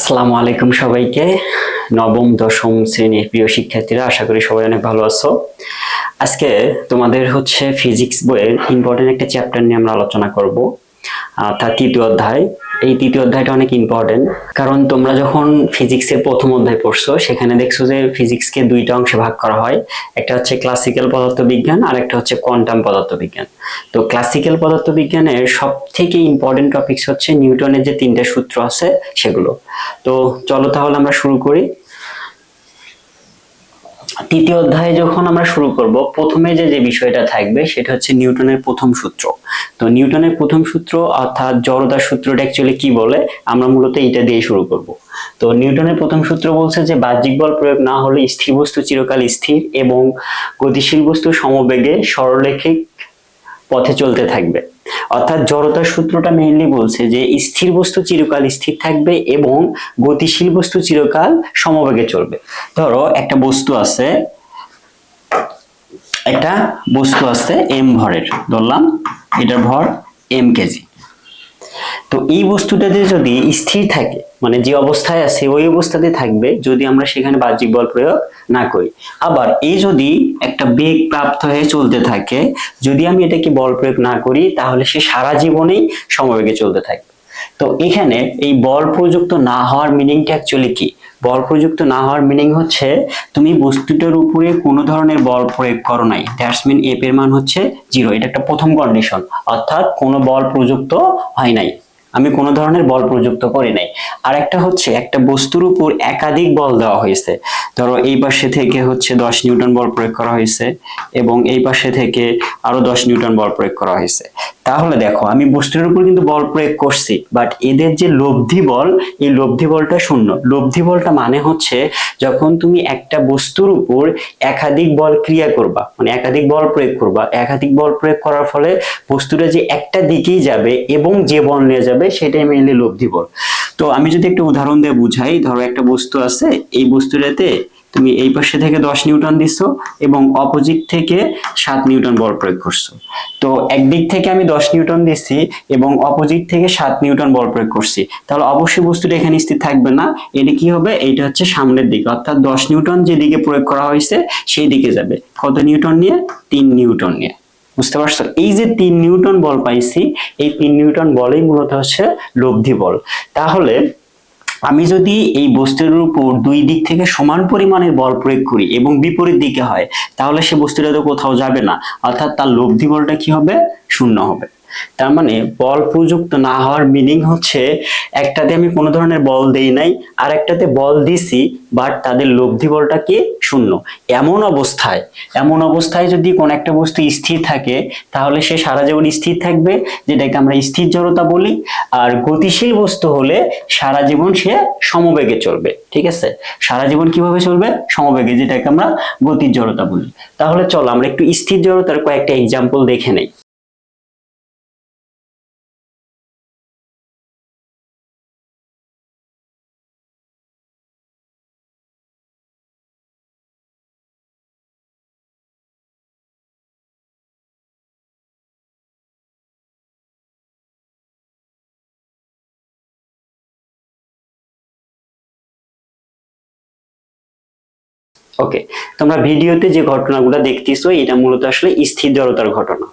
আসসালামু আলাইকুম সবাইকে। নবম দশম শ্রেণীর প্রিয় শিক্ষার্থীরা, আশা করি সবাই অনেক ভালো আছো। আজকে তোমাদের ফিজিক্স বইয়ের ইম্পর্টেন্ট একটা চ্যাপ্টার নিয়ে আমরা আলোচনা করব, তার তৃতীয় অধ্যায়। এই তৃতীয় অধ্যায়টা অনেক ইম্পর্টেন্ট, কারণ তোমরা যখন ফিজিক্সের প্রথম অধ্যায় পড়ছো সেখানে দেখছো যে ফিজিক্সকে দুইটা অংশে ভাগ করা হয়। একটা হচ্ছে ক্লাসিক্যাল পদার্থবিজ্ঞান আর একটা হচ্ছে কোয়ান্টাম পদার্থবিজ্ঞান। তো ক্লাসিক্যাল পদার্থবিজ্ঞানের সব থেকে ইম্পর্টেন্ট টপিকস হচ্ছে নিউটনের যে তিনটা সূত্র আছে সেগুলো। তো চলো তাহলে আমরা শুরু করি। তৃতীয় অধ্যায়ে যখন আমরা শুরু করব, প্রথমে যে বিষয়টা থাকবে সেটা হচ্ছে নিউটনের প্রথম সূত্র। তো নিউটনের প্রথম সূত্র অর্থাৎ জড়তার সূত্রটা অ্যাকচুয়ালি কি বলে, আমরা মূলত এটা দিয়ে শুরু করব। তো নিউটনের প্রথম সূত্র বলছে যে বাহ্যিক বল প্রয়োগ না হলে স্থির বস্তু চিরকাল স্থির এবং গতিশীল বস্তু সমবেগে সরলরৈখিক পথে চলতে থাকবে। অর্থাৎ জড়তার সূত্রটা মেইনলি বলছে যে স্থির বস্তু চিরকাল স্থির থাকবে এবং গতিশীল বস্তু চিরকাল সমবেগে চলবে। ধরো একটা বস্তু আছে এম ভরের, ধরলাম এটার ভর এম কেজি। তো এই বস্তুটাতে যদি স্থির থাকে, মানে যে অবস্থায় আছে ওই অবস্থাতে থাকবে যদি আমরা সেখানে বাহ্যিক বল প্রয়োগ না করি। আবার এই যদি একটা বেগ প্রাপ্ত হয়ে চলতে থাকে, যদি আমি এটাকে বল প্রয়োগ না করি তাহলে সে সারা জীবনেই সমবেগে চলতে থাকবে। তো এখানে এই বল প্রযুক্ত না হওয়ার মিনিংটা অ্যাকচুয়ালি কি? বল প্রযুক্ত না হওয়ার মিনিং হচ্ছে তুমি বস্তুটার উপরে কোনো ধরনের বল প্রয়োগ করো নাই, দ্যাটস মিন এফ এর মান হচ্ছে 0। এটা একটা প্রথম কন্ডিশন, অর্থাৎ কোনো বল প্রযুক্ত হয় নাই, আমি কোনো ধরনের বল প্রযুক্ত করি নাই। আর একটা হচ্ছে একটা বস্তুর উপর একাধিক বল দেওয়া হয়েছে। ধরো এই পাশে থেকে 10 নিউটন বল প্রয়োগ করা হয়েছে এবং এই পাশে থেকে আরো 10 নিউটন বল প্রয়োগ করা হয়েছে। তাহলে দেখো আমি বস্তুর উপর কিন্তু বল প্রয়োগ করছি, বাট এদের যে লব্ধি বল, এই লব্ধি বলটা শূন্য। লব্ধি বলটা মানে হচ্ছে যখন তুমি একটা বস্তুর উপর একাধিক বল ক্রিয়া করবা, মানে একাধিক বল প্রয়োগ করবা, একাধিক বল প্রয়োগ করার ফলে বস্তুটা যে একটা দিকেই যাবে এবং যে বল নিয়ে যাবে সেটাই মেইনলি লব্ধি বল। তো আমি যদি একটা উদাহরণ দিয়ে বুঝাই, ধরো একটা বস্তু আছে, এই বস্তুটাতে তুমি এই পাশে থেকে 10 নিউটন দিছো এবং অপোজিট থেকে 7 নিউটন বল প্রয়োগ করছো। তো একদিক থেকে আমি 10 নিউটন দিচ্ছি এবং অপোজিট থেকে 7 নিউটন বল প্রয়োগ করছি, তাহলে অবশ্যই বস্তুটা এখানে স্থির থাকবে না। এটা কি হবে? এইটা হচ্ছে সামনের দিকে, অর্থাৎ 10 নিউটন যেদিকে প্রয়োগ করা হয়েছে সেই দিকে যাবে। কত নিউটন নিয়ে? 3 নিউটন নিয়ে। বুঝতে পারছো? এই যে 3 নিউটন বল পাইছি, এই 3 নিউটন বলই মূলত হচ্ছে লব্ধি বল। তাহলে আমি যদি এই বস্তুর উপর দুই দিক থেকে সমান পরিমাণের বল প্রয়োগ করি এবং বিপরীত দিকে হয়, তাহলে সে বস্তুটা তো কোথাও যাবে না, অর্থাৎ তার লব্ধি বলটা কি হবে? শূন্য হবে। তার মানে বল প্রযুক্ত না হওয়ার মিনিং হচ্ছে একটাতে আমি কোনো ধরনের বল দেই নাই, আর একটাতে বল দিছি, বাট তাদের লব্ধি বলটা কি? শূন্য। এমন অবস্থায় যদি কোন একটা বস্তু স্থির থাকে তাহলে সে সারা জীবন স্থির থাকবে, যেটাকে আমরা স্থির জড়তা বলি। আর গতিশীল বস্তু হলে সারা জীবন সে সমবেগে চলবে। ঠিক আছে? সারা জীবন কিভাবে চলবে? সমবেগে, যেটাকে আমরা গতির জড়তা বলি। তাহলে চলো আমরা একটু স্থির জড়তার কয়েকটা এক্সাম্পল দেখে নেই। ওকে, তোমরা ভিডিওতে যে ঘটনাগুলো দেখতেছো এটা মূলত আসলে স্থির জড়তার ঘটনা।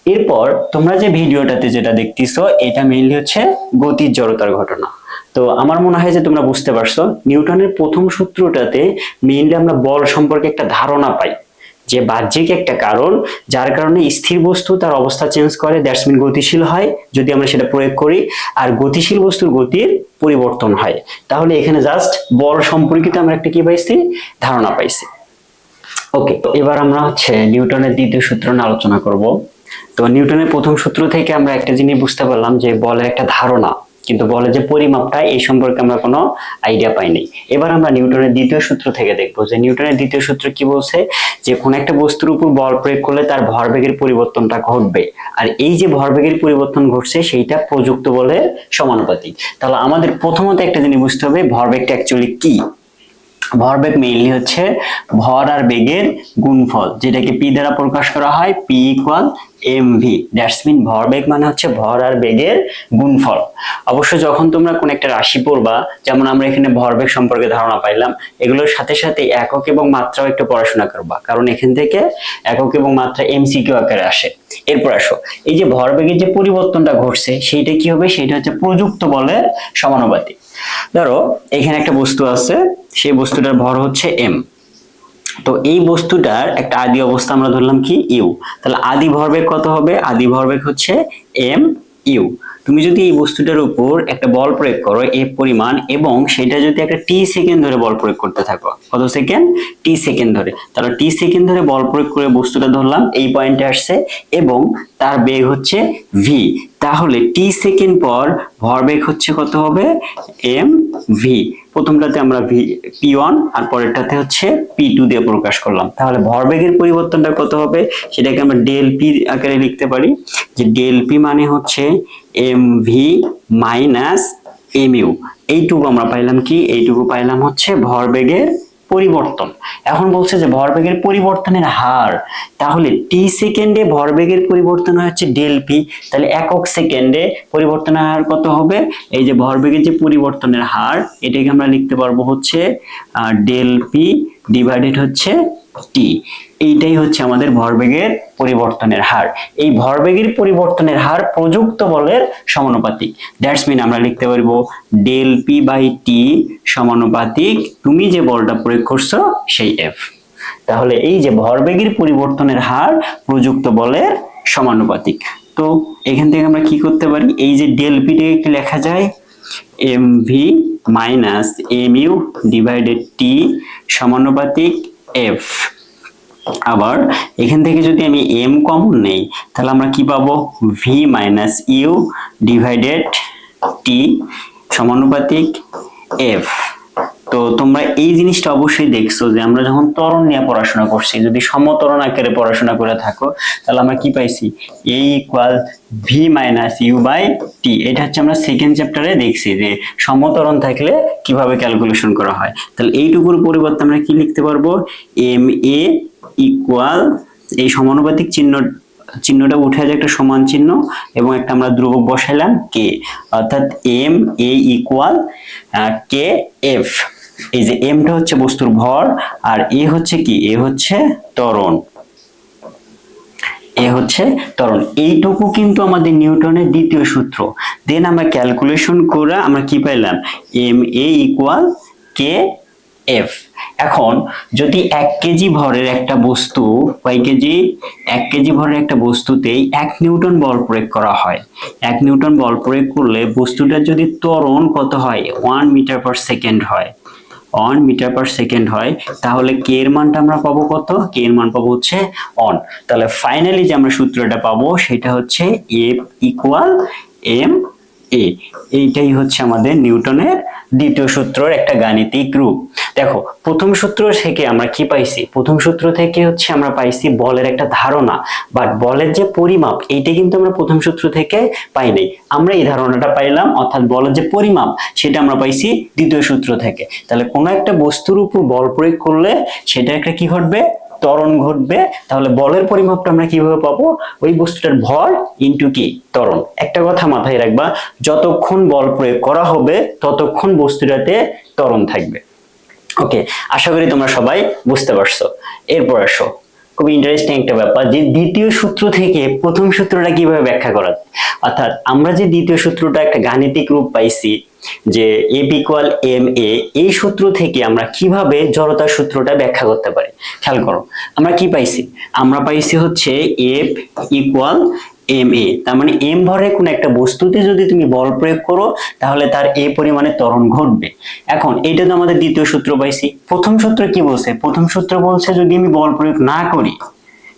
এরপর তোমরা যে ভিডিওটাতে যেটা দেখতেছো এটা মেইনলি হচ্ছে গতির জড়তার ঘটনা। তো আমার মনে হয় যে তোমরা বুঝতে পারছো নিউটনের প্রথম সূত্রটাতে মেইনলি আমরা বল সম্পর্কে একটা ধারণা পাই। যে বাহ্যিক একটা কারণ যার কারণে স্থির বস্তু তার অবস্থা চেঞ্জ করে, দ্যাটস মিন গতিশীল হয় যদি আমরা সেটা প্রয়োগ করি, আর গতিশীল বস্তুর গতির পরিবর্তন হয়। তাহলে এখানে জাস্ট বল সম্পর্কিত আমরা একটা কি পাইছি, ধারণা পাইছি। ওকে, তো এবার আমরা নিউটনের দ্বিতীয় সূত্র নিয়ে আলোচনা করব। তো নিউটনের প্রথম সূত্র থেকে আমরা একটা জিনিস বুঝতে পারলাম যে বলের একটা ধারণা, কিন্তু বলের যে পরিমাপটা এই সম্পর্কে আমরা কোনো আইডিয়া পাইনি। এবার আমরা নিউটনের দ্বিতীয় সূত্র থেকে দেখবো যে নিউটনের দ্বিতীয় সূত্র কি বলছে, যে কোন একটা বস্তুর উপর বল প্রয়োগ করলে তার ভরবেগের পরিবর্তনটা ঘটবে, আর এই যে ভরবেগের পরিবর্তন ঘটছে সেইটা প্রযুক্ত বলের সমানুপাতিক। তাহলে আমাদের প্রথমত একটা জিনিস বুঝতে হবে ভরবেগটা অ্যাকচুয়ালি কি। ভরবেগ মেইনলি ভর আর বেগের গুণফল, যেটাকে পি দ্বারা প্রকাশ করা হয়, P equal MV. That's mean ভরবেগ মানে ভর আর বেগের গুণফল। অবশ্য যখন তোমরা কোন একটা রাশি পড়বা, যেমন আমরা এখানে ভরবেগ সম্পর্কে ধারণা পাইলাম, এগুলোর সাথে সাথে একক এবং মাত্রাও একটু পড়াশোনা করবা, কারণ এখান থেকে একক এবং মাত্রা এমসিকিউ আকারে আসে। এরপর আসো, এই যে ভরবেগের যে পরিবর্তনটা ঘটছে সেইটা কি হবে, সেটা প্রযুক্ত বলের সমানুপাতিক। ধরো এখানে একটা বস্তু আছে, সেই বস্তুটার ভর এম। তো এই বস্তুটার একটা আদি অবস্থা আমরা ধরলাম কি ইউ। তাহলে আদি ভরবেগ কত হবে, আদি ভরবেগ এম ইউ। তুমি যদি এই বস্তুটার উপর একটা বল প্রয়োগ করো এ পরিমাণ, এবং সেটা যদি একটা টি সেকেন্ড ধরে বল প্রয়োগ করতে থাকো, কত সেকেন্ড, টি সেকেন্ড ধরে, তাহলে টি সেকেন্ড ধরে বল প্রয়োগ করে বস্তুটা ধরলাম এই পয়েন্টে আসছে, এবং তার বেগ ভি। তাহলে টি সেকেন্ড পর ভরবেগ কত হবে, এম ভি। প্রথমটাতে আমরা পি ওয়ান আর পরেরটাতে পি টু দিয়ে প্রকাশ করলাম। তাহলে ভরবেগের পরিবর্তনটা কত হবে, সেটাকে আমরা ডেল পি আকারে লিখতে পারি, যে ডেল পি মানে M V minus M U. এইটুকু আমরা পাইলাম কি, এইটুকু পাইলাম ভরবেগের পরিবর্তন। এখন বলছে যে ভরবেগের পরিবর্তনের হার, তাহলে টি সেকেন্ডে ভরবেগের পরিবর্তন হচ্ছে ডেল পি, তাহলে একক সেকেন্ডে পরিবর্তনের হার কত হবে, এই যে ভরবেগের যে পরিবর্তনের হার, এটাকে আমরা লিখতে পারবো ডেল পি ডিভাইডেড টি। এইটাই আমাদের ভরবেগের পরিবর্তনের হার। এই ভরবেগের পরিবর্তনের হার প্রযুক্ত বলের সমানুপাতিক। দ্যাটস মিন আমরা লিখতে পারবো ডেল পি বাই টি সমানুপাতিক তুমি যে বলটা প্রয়োগ করছো সেই এফ। তাহলে এই যে ভরবেগের পরিবর্তনের হার প্রযুক্ত বলের সমানুপাতিক। তো এখান থেকে আমরা কি করতে পারি, এই যে ডেল পিটাকে কি লেখা যায়, M V minus M U divided T সমানুপাতিক এফ। আবার এখান থেকে যদি আমি এম কমন নেই, তাহলে আমরা কি পাবো, V minus U divided T সমানুপাতিক এফ। তো তোমরা এই জিনিসটা অবশ্যই দেখছো যে আমরা যখন ত্বরণ নিয়ে পড়াশোনা করছি, যদি সমত্বরণ আকারে পড়াশোনা করে থাকো, তাহলে আমরা কি পাইছি, A equal V minus U by T. এটা আমরা সেকেন্ড চ্যাপ্টারে দেখছি যে সমত্বরণ থাকলে কিভাবে ক্যালকুলেশন করা হয়। তাহলে এইটুকুর পরিবর্তে আমরা কি লিখতে পারবো, এম এ ইকুয়াল, এই সমানুপাতিক চিহ্নটা উঠে যায় একটা সমান চিহ্ন, এবং একটা আমরা ধ্রুবক বসাইলাম কে, অর্থাৎ M A equal K F. এই যে এমটা বস্তুর ভর, আর এ কি, এ ত্বরণ, এ ত্বরণ। এইটুকু কিন্তু আমাদের নিউটনের দ্বিতীয় সূত্র। দেন আমরা ক্যালকুলেশন করে আমরা কি পাইলাম, M A equal K F. এখন যদি 1 কেজি ভরের একটা বস্তু, কয় কেজি, 1 কেজি ভরের একটা বস্তুতেই 1 নিউটন বল প্রয়োগ করা হয়, 1 নিউটন বল প্রয়োগ করলে বস্তুটার যদি ত্বরণ কত হয়, 1 মিটার পার সেকেন্ড হয়, 1 মিটার পার সেকেন্ড হয়, তাহলে কে এর মানটা আমরা পাবো কত, কে এর মান পাবো অন। তাহলে ফাইনালি যে আমরা সূত্রটা পাবো সেটা এফ ইকুয়াল এম এ। এইটাই আমাদের নিউটনের দ্বিতীয় সূত্রের একটা গাণিতিক রূপ। দেখো প্রথম সূত্র থেকে আমরা কি পাইছি, প্রথম সূত্র থেকে আমরা পাইছি বলের একটা ধারণা, বাট বলের যে পরিমাপ এইটা কিন্তু আমরা প্রথম সূত্র থেকে পাই নাই। আমরা এই ধারণাটা পাইলাম, অর্থাৎ বলের যে পরিমাপ সেটা আমরা পাইছি দ্বিতীয় সূত্র থেকে। তাহলে কোনো একটা বস্তুর উপর বল প্রয়োগ করলে সেটা একটা কি ঘটবে, ত্বরণ ঘটবে। তাহলে বলের পরিমাপটা আমরা কিভাবে পাবো, ওই বস্তুটার ভর ইনটু কি, ত্বরণ। একটা কথা মাথায় রাখবা, যতক্ষণ বল প্রয়োগ করা হবে ততক্ষণ বস্তুটাতে ত্বরণ থাকবে। ওকে, আশা করি তোমরা সবাই বুঝতে পারছো। এরপর আসো, খুব ইন্টারেস্টিং একটা ব্যাপার, যে দ্বিতীয় সূত্র থেকে প্রথম সূত্রটা কিভাবে ব্যাখ্যা করা যায়। অর্থাৎ আমরা যে দ্বিতীয় সূত্রটা একটা গাণিতিক রূপ পাইছি, যে এফ ইকুয়াল এম এ, এই সূত্র থেকে আমরা কিভাবে জড়তার সূত্রটা ব্যাখ্যা করতে পারি। খেয়াল করো, আমরা কি পাইছি? আমরা পাইছি হচ্ছে এফ ইকুয়াল এম এ, তার মানে এম ভরে কোন একটা বস্তুতে যদি তুমি বল প্রয়োগ করো তাহলে তার এ পরিমাণে ত্বরণ ঘটবে। এখন এটা তো আমাদের দ্বিতীয় সূত্র পাইছি। প্রথম সূত্র কি বলছে? প্রথম সূত্র বলছে যদি আমি বল প্রয়োগ না করি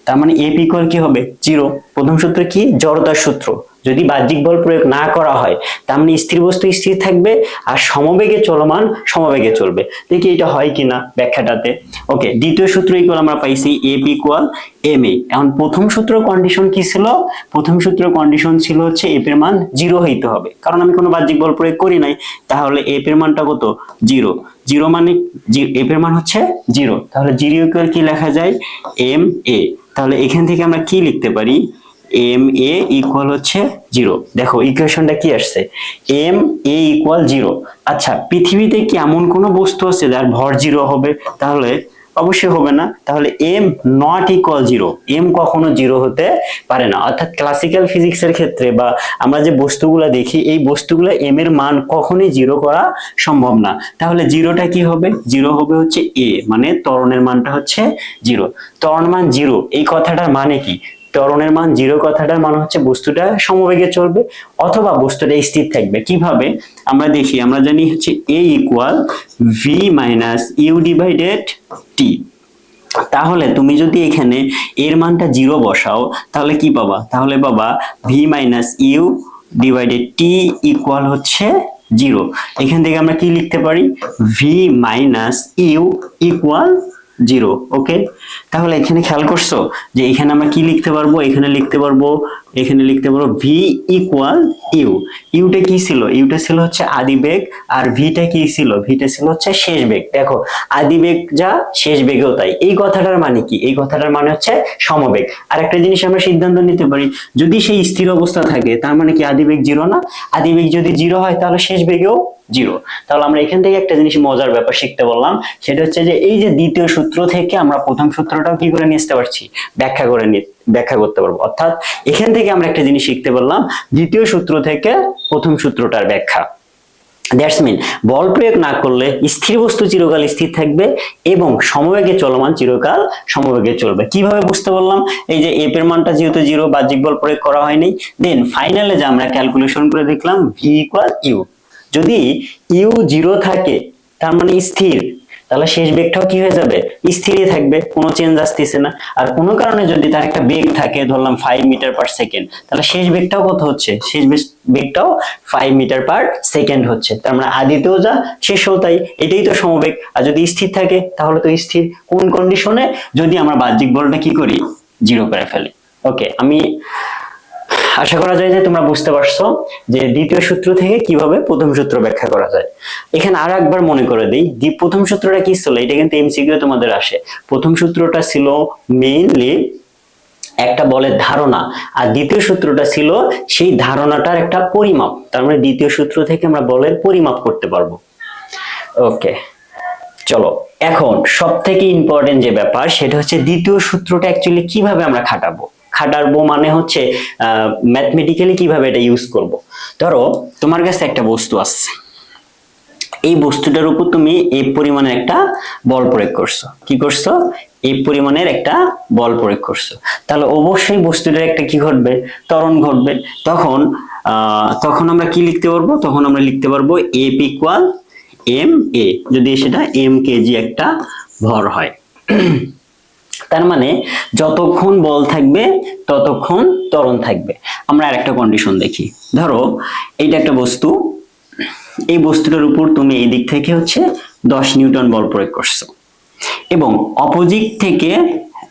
তার মানে এফ ইকুয়াল কি হবে? 0। প্রথম সূত্র কি? জড়তার সূত্র। যদি বাহ্যিক বল প্রয়োগ না করা হয় তার মানে স্থির বস্তু স্থির থাকবে আর সমবেগে চলমান সমবেগে চলবে। দেখি এটা হয় কিনা ব্যাখ্যাটাতে। ওকে, দ্বিতীয় সূত্র ইকুয়াল আমরা পাইছি এফ ইকুয়াল এম এ। এখন প্রথম সূত্র কন্ডিশন কি ছিল? প্রথম সূত্র কন্ডিশন ছিল হচ্ছে এফ এর মান 0 হইতে হবে, কারণ আমি কোনো বাহ্যিক বল প্রয়োগ করি নাই। তাহলে এফ এর মানটা কত? 0। 0 মানে এফ এর মান হচ্ছে 0। তাহলে 0 ইকুয়াল কি লেখা যায়? M A. তাহলে এখান থেকে আমরা কি লিখতে পারি? এম এ ইকুয়াল হচ্ছে 0। দেখো ইকুয়েশনটা কি আসছে? M A equal 0। আচ্ছা, পৃথিবীতে কি এমন কোনো বস্তু আছে যার ভর 0 হবে? তাহলে অবশ্যই হবে না। তাহলে এম নট ইকুয়াল 0, এম কখনো 0 হতে পারে না। অর্থাৎ ক্লাসিক্যাল ফিজিক্সের ক্ষেত্রে বা আমরা যে বস্তুগুলা দেখি এই বস্তুগুলো এম এর মান কখনোই 0 করা সম্ভব না। তাহলে 0টা কি হবে? 0 হবে হচ্ছে এ, মানে ত্বরণের মানটা হচ্ছে 0। ত্বরণ মান 0 এই কথাটার মানে কি? ত্বরণের মান 0 কথাটার মানে হচ্ছে বস্তুটা সমবেগে চলবে অথবা বস্তুটা স্থির থাকবে। কিভাবে? আমরা দেখি, আমরা জানি হচ্ছে a equal V minus U divided T. তাহলে তুমি যদি এখানে এর মানটা 0 বসাও তাহলে কি পাবা? তাহলে পাবা V minus U divided T equal হচ্ছে 0। এখান থেকে আমরা কি লিখতে পারি? V minus U equal 0। Okay, তাহলে এখানে খেয়াল করছো যে এখানে আমরা কি লিখতে পারবো? এখানে লিখতে পারবো ভি ইকুয়াল ইউ। ইউটা কি ছিল? ইউটা ছিল হচ্ছে আদি বেগ, আর ভিটা কি ছিল? ভিটা ছিল হচ্ছে শেষ বেগ। দেখো আদি বেগ যা, শেষ বেগও তাই। এই কথাটার মানে কি? এই কথাটার মানে হচ্ছে সমবেগ। আর একটা জিনিস আমরা সিদ্ধান্ত নিতে পারি, যদি সেই স্থির অবস্থা থাকে তার মানে কি আদি বেগ 0 না? আদি বেগ যদি 0 হয় তাহলে শেষ বেগেও 0। তাহলে আমরা এখান থেকে একটা জিনিস মজার ব্যাপার শিখতে বললাম, সেটা হচ্ছে যে এই যে দ্বিতীয় সূত্র থেকে আমরা প্রথম সূত্রটাও কি করে নিয়ে আসতে পারছি? ব্যাখ্যা করতে পারবো। অর্থাৎ এখান থেকে আমরা একটা জিনিস শিখতে পারলাম, দ্বিতীয় সূত্র থেকে প্রথম সূত্রটার ব্যাখ্যা। দ্যাটস মিন বল প্রয়োগ না করলে স্থির বস্তু চিরকাল স্থির থাকবে এবং সমবেগে চলমান চিরকাল সমবেগে চলবে। কিভাবে বুঝতে পারলাম? এই যে এফ এর মানটা যেহেতু 0, বাহ্যিক বল প্রয়োগ করা হয়নি, দেন ফাইনালে যে আমরা ক্যালকুলেশন করে দেখলাম ভি ইকুয়াল ইউ। যদি ইউ 0 থাকে তার মানে স্থির, তাহলে শেষ বেগটাও কি হয়ে যাবে? স্থিরই থাকবে, কোনো চেঞ্জ আসতেছে না। আর কোনো কারণে যদি তার একটা বেগ থাকে, ধরলাম 5 মিটার পার সেকেন্ড, তাহলে শেষ বেগটাও কত হচ্ছে? শেষ বেগটাও 5 মিটার পার সেকেন্ড হচ্ছে। তার মানে আদিতেও যা, শেষেও তাই। এটাই তো সমবেগ। আর যদি স্থির থাকে তাহলে তো স্থির। কোন কন্ডিশনে? যদি আমরা বাহ্যিক বলটা কি করি? 0 করে ফেলি। ওকে, আমি আশা করা যায় যে তোমরা বুঝতে পারছো যে দ্বিতীয় সূত্র থেকে কিভাবে প্রথম সূত্র ব্যাখ্যা করা যায়। এখানে আরো একবার মনে করে দিই, প্রথম সূত্রটা কি ছিল? এটা কিন্তু এমসিকিউ তোমাদের আসে। প্রথম সূত্রটা ছিল মেইনলি একটা বলের ধারণা, আর দ্বিতীয় সূত্রটা ছিল সেই ধারণাটার একটা পরিমাপ। তার মানে দ্বিতীয় সূত্র থেকে আমরা বলের পরিমাপ করতে পারবো। ওকে, চলো এখন সব থেকে ইম্পর্টেন্ট যে ব্যাপার সেটা হচ্ছে দ্বিতীয় সূত্রটা অ্যাকচুয়ালি কিভাবে আমরা খাটাবো মানে হচ্ছে ম্যাথমেটিক্যালি কিভাবে এটা ইউজ করব। ধরো তোমার কাছে একটা বস্তু আছে, এই বস্তুটার উপর তুমি এই পরিমাণের একটা বল প্রয়োগ করছো। কি করছো? এই পরিমাণের একটা বল প্রয়োগ করছো। তাহলে অবশ্যই বস্তুটার একটা কি ঘটবে? ত্বরণ ঘটবে। তখন আমরা কি লিখতে পারবো? তখন আমরা লিখতে পারবো এফ ইকুয়াল এম এ, যদি সেটা এম কেজি একটা ভর হয়। তার মানে যতক্ষণ বল থাকবে ততক্ষণ ত্বরণ থাকবে। আমরা আরেকটা কন্ডিশন দেখি। ধরো এইটা একটা বস্তু, এই বস্তুটার উপর তুমি এই দিক থেকে হচ্ছে 10 নিউটন বল প্রয়োগ করছো এবং অপোজিট থেকে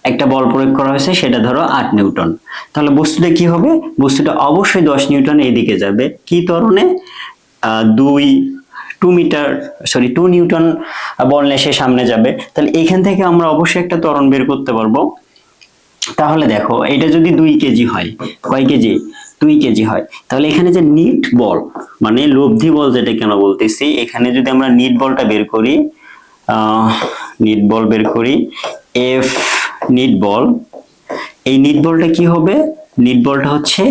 একটা বল প্রয়োগ করা হয়েছে, সেটা ধরো 8 নিউটন। তাহলে বস্তুটা কি হবে? বস্তুটা অবশ্যই 10 নিউটন এইদিকে যাবে। কি ত্বরণে? 2 নিউটন বল নিয়ে সে সামনে যাবে। তাহলে এখান থেকে আমরা অবশ্যই একটা ত্বরণ বের করতে পারবো। তাহলে দেখো এটা যদি 2 কেজি হয়, কয় কেজি? 2 কেজি হয়। তাহলে এখানে যে নিট বল মানে লব্ধি বল যেটা কেন বলতেছি, এখানে যদি আমরা নিট বলটা বের করি, এফ নিট বল, এই নিট বলটা কি হবে? নিট বলটা হচ্ছে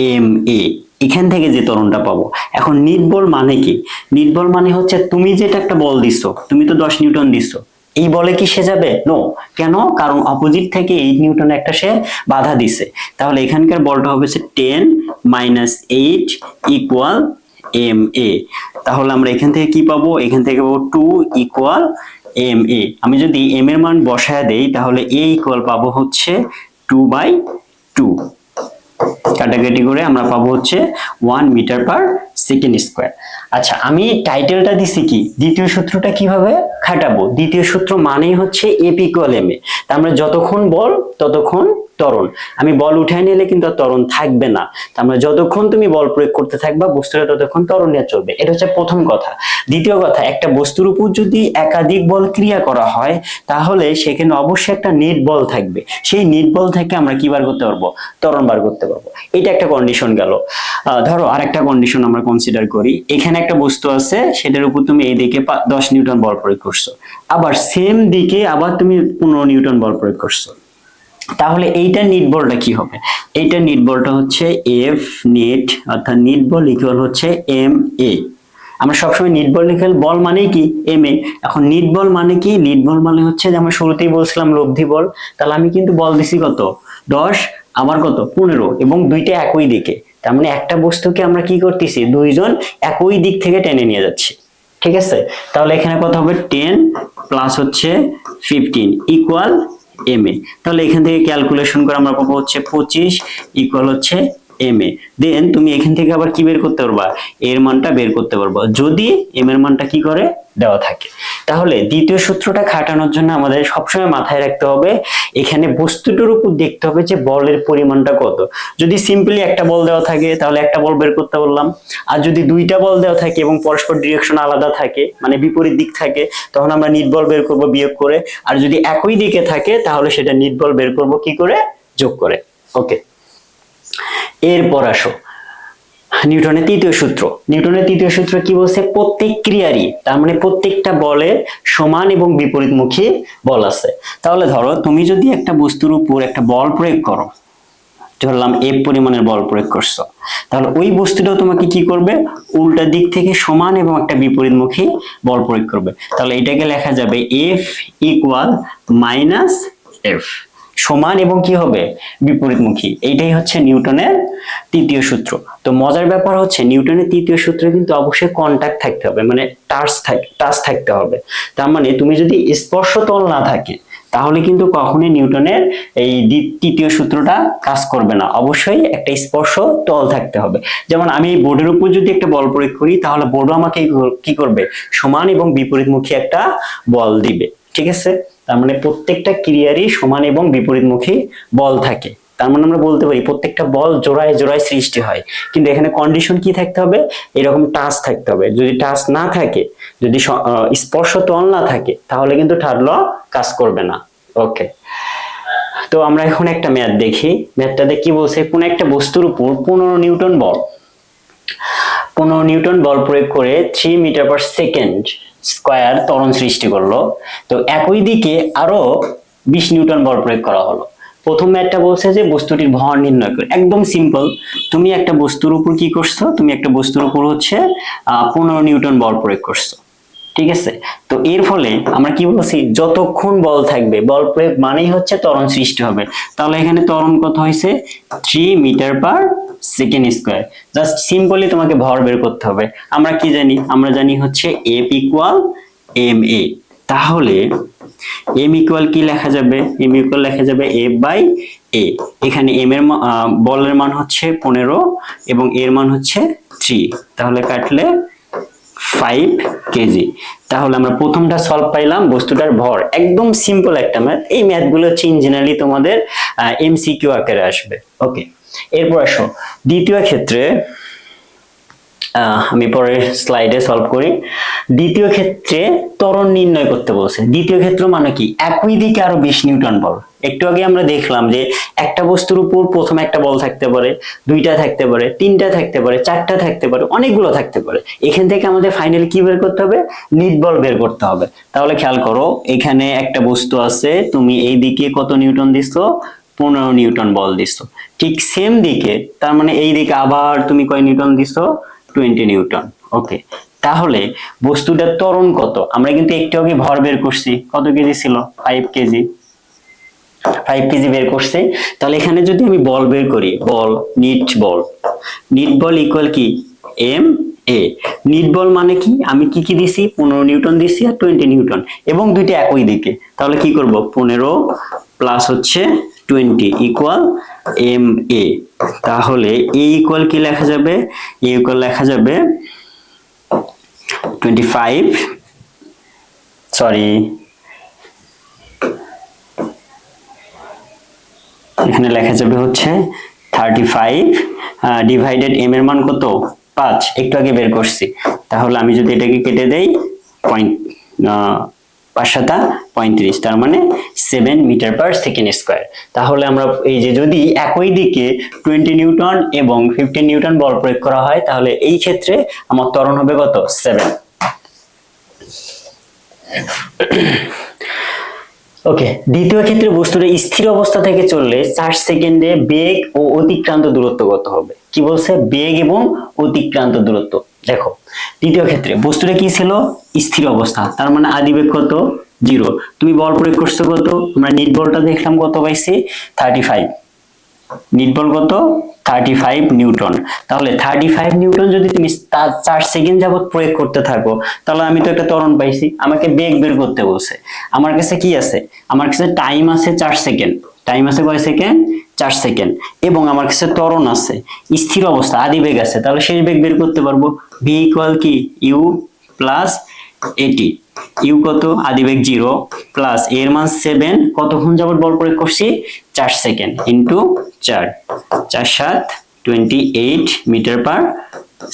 এম এ। এখান থেকে যে ত্বরণটা পাবো। এখন নিট বল মানে কি? নিট বল মানে হচ্ছে তুমি যেটা একটা বল দিছো, তুমি তো 10 নিউটন দিছো, এই বলে কি সে যাবে? নো। কেন? কারণ অপোজিট থেকে 8 নিউটন একটা সে বাধা দিছে। তাহলে এখানকার বলটা হবে 10 - 8 ইকুয়াল এম এ। তাহলে আমরা এখান থেকে কি পাবো? এখান থেকে পাবো 2 ইকুয়াল এম এ। আমি যদি এম এর মান বসায় দেই তাহলে এ ইকুয়াল পাবো হচ্ছে 2/2। কাটাকাটি করে আমরা পাবো হচ্ছে 1 মিটার পার সেকেন্ড স্কয়ার। আচ্ছা, আমি টাইটেলটা দিছি কি? দ্বিতীয় সূত্রটা কিভাবে খাটাবো? দ্বিতীয় সূত্র মানেই হচ্ছে এপি ইকুয়াল এম এ। তার মানে যতক্ষণ বল ততক্ষণ ত্বরণ। আমি বল উঠায় নিলে কিন্তু আর ত্বরণ থাকবে না। তার মানে যতক্ষণ তুমি বল প্রয়োগ করতে থাকবা বস্তুটা ততক্ষণ ত্বরণ নিয়ে চলবে। এটা হচ্ছে প্রথম কথা। দ্বিতীয় কথা, একটা বস্তুর উপর যদি একাধিক বল ক্রিয়া করা হয় তাহলে সেখানে অবশ্যই একটা নেট বল থাকবে। সেই নেট বল থেকে আমরা কি বার করতে পারবো? ত্বরণ বার করতে পারবো। এটা একটা কন্ডিশন গেল। ধরো আরেকটা কন্ডিশন আমরা কনসিডার করি। এখানে একটা বস্তু আছে, সেটার উপর তুমি এই দিকে 10 নিউটন বল প্রয়োগ করছো, আবার সেম দিকে আবার তুমি 15 নিউটন বল প্রয়োগ করছো। তাহলে এইটা নিট বলটা কি হবে? এইটা নিট বলটা হচ্ছে এফ নেট, অর্থাৎ নিট বল ইকুয়াল হচ্ছে এম এ। আমরা সবসময় নিট বল লিখে বল মানে কি? M A. এখন নিট বল মানে কি? নিট বল মানে হচ্ছে যে আমরা শুরুতেই বলছিলাম লব্ধি বল। তাহলে আমি কিন্তু বল দিছি কত? 10, আবার কত? 15, এবং দুইটা একই দিকে। তার মানে একটা বস্তুকে আমরা কি করতেছি? দুইজন একই দিক থেকে টেনে নিয়ে যাচ্ছি। ঠিক আছে? তাহলে এখানে কত হবে? 10 প্লাস হচ্ছে 15 ইকুয়াল এম এ। তাহলে এখান থেকে ক্যালকুলেশন করে আমরা পাবো হচ্ছে 25 ইকুয়াল হচ্ছে এম এ। দেন তুমি এখান থেকে আবার কি বের করতে পারবা? এর মানটা বের করতে পারবা যদি এম এর মানটা কি করে দেওয়া থাকে। তাহলে দ্বিতীয় সূত্রটা খাটানোর জন্য আমাদের সবসময় মাথায় রাখতে হবে এখানে বস্তুটার উপর দেখতে হবে যে বলের পরিমাণটা কত। যদি সিম্পলি একটা বল দেওয়া থাকে তাহলে একটা বল বের করতে বললাম, আর যদি দুইটা বল দেওয়া থাকে এবং পরস্পর ডিরেকশন আলাদা থাকে, মানে বিপরীত দিক থাকে, তখন আমরা নিট বল বের করব বিয়োগ করে। আর যদি একই দিকে থাকে তাহলে সেটা নিট বল বের করব কি করে? যোগ করে। ওকে, এরপর আসো নিউটনের তৃতীয় সূত্র। নিউটনের তৃতীয় সূত্র কি বলছে? প্রত্যেক ক্রিয়ারই, তার মানে প্রত্যেকটা বলের সমান এবং বিপরীতমুখী বল আছে। তাহলে ধরো তুমি যদি একটা বস্তুর উপর একটা বল প্রয়োগ করো, ধরলাম এফ পরিমাণের বল প্রয়োগ করছো, তাহলে ওই বস্তুটাও তোমাকে কি করবে? উল্টা দিক থেকে সমান এবং একটা বিপরীতমুখী বল প্রয়োগ করবে। তাহলে এটাকে লেখা যাবে এফ ইকুয়াল মাইনাস এফ, সমান এবং কি হবে? বিপরীতমুখী। এইটাই হচ্ছে নিউটনের তৃতীয় সূত্র। তো মজার ব্যাপার হচ্ছে নিউটনের তৃতীয় সূত্রে কিন্তু অবশ্যই কন্টাক্ট থাকতে হবে, মানে টাচ থাকতে হবে। তার মানে তুমি যদি স্পর্শ তল না থাকে তাহলে কিন্তু কখনোই নিউটনের এই তৃতীয় সূত্রটা কাজ করবে না। অবশ্যই একটা স্পর্শ তল থাকতে হবে। যেমন আমি এই বোর্ডের উপর যদি একটা বল প্রয়োগ করি তাহলে বোর্ডও আমাকে কি করবে? সমান এবং বিপরীতমুখী একটা বল দিবে। ঠিক আছে? তার মানে প্রত্যেকটা ক্রিয়ারই সমান এবং বিপরীতমুখী বল থাকে। তার মানে আমরা বলতে পারি প্রত্যেকটা বল জোড়ায় জোড়ায় সৃষ্টি হয়। কিন্তু এখানে কন্ডিশন কি থাকতে হবে? এরকম টাচ থাকতে হবে। যদি টাচ না থাকে, যদি স্পর্শ তল না থাকে তাহলে কিন্তু থার্ড ল কাজ করবে না। ওকে, তো আমরা এখন একটা ম্যাথ দেখি। ম্যাথটাতে কি বলছে? কোন একটা বস্তুর উপর 15 নিউটন বল 15 নিউটন বল প্রয়োগ করে 3 মিটার পার সেকেন্ড স্কয়ার ত্বরণ সৃষ্টি করলো। তো একই দিকে আরো 20 নিউটন বল প্রয়োগ করা হলো। প্রথম ম্যাথটা বলছে যে বস্তুটির ভর নির্ণয় করে। একদম সিম্পল। তুমি একটা বস্তুর উপর কি করছো? তুমি একটা বস্তুর উপর হচ্ছে 15 নিউটন বল প্রয়োগ করছো। ঠিক আছে? তো এর ফলে আমরা কি বলছি? যতক্ষণ বল থাকবে, বল প্রয়োগ মানেই হচ্ছে ত্বরণ সৃষ্টি হবে। তাহলে এখানে ত্বরণ কত হয়েছে? 3 metre per second square. Just simply তোমাকে ভর বের করতে হবে। আমরা কি জানি? আমরা জানি হচ্ছে এফ ইকুয়াল এম এ। তাহলে এম ইকুয়াল কি লেখা যাবে? এম ইকুয়াল লেখা যাবে এফ বাই এ। এখানে এম এর বলের মান হচ্ছে 15 এবং এর মান হচ্ছে 3। তাহলে কাটলে 5 কেজি। তাহলে আমরা প্রথমটা সলভ পাইলাম, বস্তুটার ভর। একদম সিম্পল একটা ম্যাথ। এই ম্যাথগুলো হচ্ছে ইঞ্জিনিয়ারলি তোমাদের এমসিকিউ আকারে আসবে। ওকে, এরপর আসো দ্বিতীয় ক্ষেত্রে। আমি পরের স্লাইডে সলভ করি। দ্বিতীয় ক্ষেত্রে ত্বরণ নির্ণয় করতে বলছে। দ্বিতীয় ক্ষেত্র মানে কি? একই দিকে আরো 20 নিউটন বল। একটু আগে আমরা দেখলাম যে একটা বস্তুর উপর প্রথমে একটা বল থাকতে পারে, দুইটা থাকতে পারে, তিনটা থাকতে পারে, চারটা থাকতে পারে, অনেকগুলো থাকতে পারে। এখান থেকে আমাদের ফাইনালি কি বের করতে হবে? নিট বল বের করতে হবে। তাহলে খেয়াল করো, এখানে একটা বস্তু আছে, তুমি এই দিকে কত নিউটন দিছো? 15 নিউটন বল দিছো। ঠিক সেম দিকে, তার মানে এই দিকে আবার তুমি কয় নিউটন দিছো? 20 নিউটন। ওকে, তাহলে বস্তুটার ত্বরণ কত? আমরা কিন্তু একটু আগে ভর বের করছি, কত কেজি ছিল? 5 কেজি। 5 কেজি বের করছে। তাহলে এখানে যদি আমি বল বের করি, বল, নিট বল ইকুয়াল কি? M A. নিট বল মানে কি? আমি কি কি দিছি? 15 নিউটন দিছি আর 20 নিউটন, এবং দুইটা একই দিকে। তাহলে কি করব? 15 প্লাস হচ্ছে 20 ইকুয়াল এম এ। তাহলে এ ইকুয়াল কি লেখা যাবে? এ ইকুয়াল লেখা যাবে 25, সরি, এখানে লেখা যাবে হচ্ছে 35 ডিভাইডেড এম এর মান কত? 5, একটু আগে বের করছি। তাহলে আমি যদি এটাকে কেটে দেই, 5×7 = 35, তার মানে 7 মিটার পার সেকেন্ড স্কয়ার। তাহলে আমরা এই যে যদি একই দিকে 20 নিউটন এবং 15 নিউটন বল প্রয়োগ করা হয়, তাহলে এই ক্ষেত্রে আমার ত্বরণ হবে কত? 7। ওকে, দ্বিতীয় ক্ষেত্রে বস্তুটা স্থির অবস্থা থেকে চললে 4 সেকেন্ডে বেগ ও অতিক্রান্ত দূরত্ব কত হবে? কি বলছে? বেগ এবং অতিক্রান্ত দূরত্ব। দেখো, দ্বিতীয় ক্ষেত্রে বস্তুটা কি ছিল? স্থির অবস্থা, তার মানে আদিবেগ কত? 0। তুমি বল প্রয়োগ করছো কত? আমরা নিট বলটা দেখলাম কত পাইছি? 35। নিট বল কত? 35 নিউটন। তাহলে 35 নিউটন যদি তুমি 4 সেকেন্ড যাবত প্রয়োগ করতে থাকো, তাহলে আমি তো একটা ত্বরণ পাইছি। আমাকে বেগ বের করতে বলছে। আমার কাছে কি আছে? আমার কাছে টাইম আছে 4 সেকেন্ড। টাইম আছে কয় সেকেন্ড? 4 সেকেন্ড। এবং আমার কাছে ত্বরণ আছে, স্থির অবস্থা, আদিবেগ আছে। তাহলে শেষ বেগ বের করতে পারবো। ভি ইকুয়াল কি? ইউ প্লাস এটি। ইউ কত? আদিবেগ 0 প্লাস এর মান 7, কতক্ষণ যাবত বল প্রয়োগ করছি? 4 second into 4, 4 7 28 metre per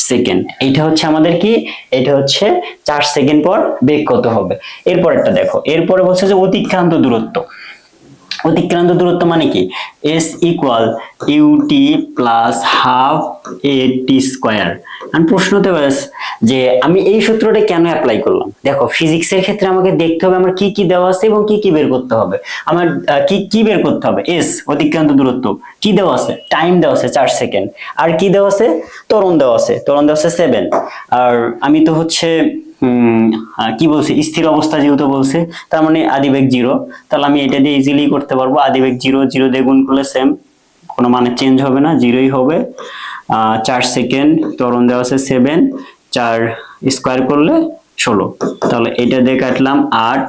second. এইটা হচ্ছে আমাদের কি? এটা হচ্ছে 4 সেকেন্ড পর বেগ কত হবে। এরপরটা দেখো, এরপরে বলছে যে অতিক্রান্ত দূরত্ব। অতিক্রান্ত দূরত্ব মানে কি? s equal UT plus half AT square. আমি প্রশ্নতে যে আমি এই সূত্রটা কেন অ্যাপ্লাই করলাম? দেখো, ফিজিক্সের ক্ষেত্রে আমাকে দেখতে হবে আমার কি কি দেওয়া আছে এবং কি কি বের করতে হবে। আমার কি কি বের করতে হবে? s অতিক্রান্ত দূরত্ব। কি দেওয়া আছে? টাইম দেওয়া আছে 4 সেকেন্ড। আর কি দেওয়া আছে? ত্বরণ দেওয়া আছে। ত্বরণ দেওয়া আছে 7। আর আমি তো হচ্ছে কি বলছে? স্থির অবস্থা যেহেতু বলছে, তার মানে আদিবেগ 0। তাহলে আমি এটা দিয়ে ইজিলি করতে পারবো। আদিবেগ 0, 0 দিয়ে গুণ করলে সেম, কোনো মানে চেঞ্জ হবে না, 0ই হবে। 4 সেকেন্ড, ত্বরণ দেওয়া আছে 7, 4 স্কয়ার করলে 16। তাহলে এটা দিয়ে কাটলাম 8,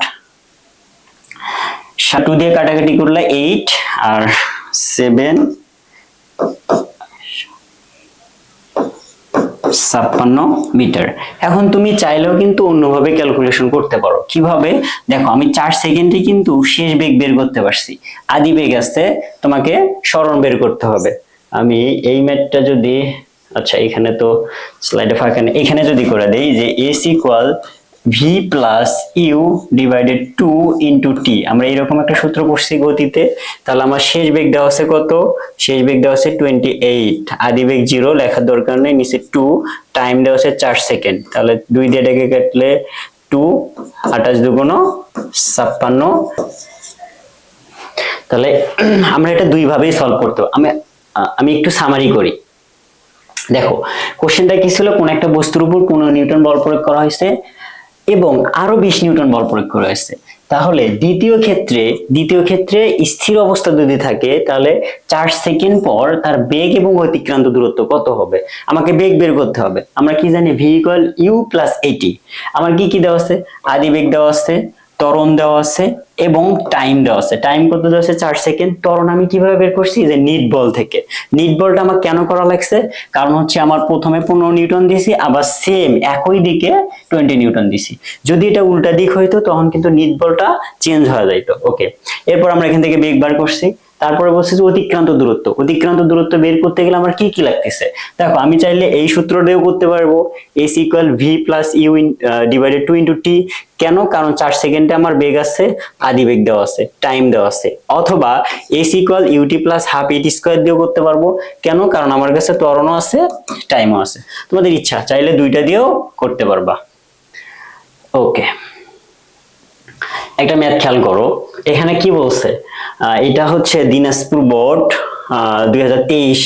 2 দিয়ে কাটাকাটি করলে 8, আর 7 56 মিটার। এখন তুমি চাইলেও কিন্তু অন্যভাবে ক্যালকুলেশন করতে পারো। কিভাবে? দেখো, আমি 4 সেকেন্ডে কিন্তু শেষ বেগ বের করতে পারছি। আদি বেগ আছে, তোমাকে সরণ বের করতে হবে। আমি এই ম্যাথটা যদি, আচ্ছা এখানে তো স্লাইডে ফাঁকা নেই, এখানে যদি করে দেই যে s equal V plus U divided 2 into T. আমরা এরকম একটা সূত্র পড়ছি গতিতে। তাহলে আমার শেষ বেগ দেওয়া আছে কত? শেষ বেগ দেওয়া আছে 28। আদি বেগ 0, লেখার দরকার নেই, নিচে 2, টাইম দেওয়া আছে 4 সেকেন্ড। তাহলে 2 দিয়ে এটাকে কাটলে 2, 28 দুগুণ 56। তাহলে আমরা এটা দুই ভাবেই সলভ করতে হবে। আমি একটু সামারি করি। দেখো, কোশ্চেনটা কি ছিল? কোন একটা বস্তুর উপর 15 নিউটন বল প্রয়োগ করা হয়েছে এবং আরো 20 নিউটন বল প্রয়োগ করা হয়েছে। তাহলে দ্বিতীয় ক্ষেত্রে স্থির অবস্থা যদি থাকে, তাহলে 4 সেকেন্ড পর তার বেগ এবং অতিক্রান্ত দূরত্ব কত হবে? আমাকে বেগ বের করতে হবে। আমরা কি জানি? ভি ইকুয়াল ইউ প্লাস এটি। আমার কি কি দেওয়া আছে? আদি বেগ দেওয়া আছে, ত্বরণ দেওয়া আছে এবং টাইম দেওয়া আছে। টাইম কত দেওয়া আছে? 4 সেকেন্ড। ত্বরণ আমি কিভাবে বের করছি? যে নিট বল থেকে। নিট বলটা আমার কেন করা লাগছে? কারণ হচ্ছে আমার প্রথমে 15 নিউটন দিছি, আবার সেম একই দিকে 20 নিউটন দিছি। যদি এটা উল্টা দিক হইতো, তখন কিন্তু নিট বলটা চেঞ্জ হয়ে যাইতো। ওকে, এরপর আমরা এখান থেকে বেগ বার করছি। তারপরে বলছে যে অতিক্রান্ত দূরত্ব। অতিক্রান্ত দূরত্ব বের করতে গেলে আমার কি কি লাগতেছে? দেখো, আমি চাইলে এই সূত্র দিয়েও করতে পারবো, s equal V plus U divided 2 into T. কেন? কারণ 4 সেকেন্ডে আমার বেগ আছে, আদি বেগ দেওয়া আছে, টাইম দেওয়া আছে। অথবা s equal UT plus half AT square দিয়েও করতে পারবো। কেন? কারণ আমার কাছে ত্বরণও আছে, টাইমও আছে। তোমাদের ইচ্ছা, চাইলে দুইটা দিয়েও করতে পারবা। ওকে, একটা ম্যাথ খেয়াল করো। এখানে কি বলছে? এটা হচ্ছে দিনাজপুর বোর্ড 2023।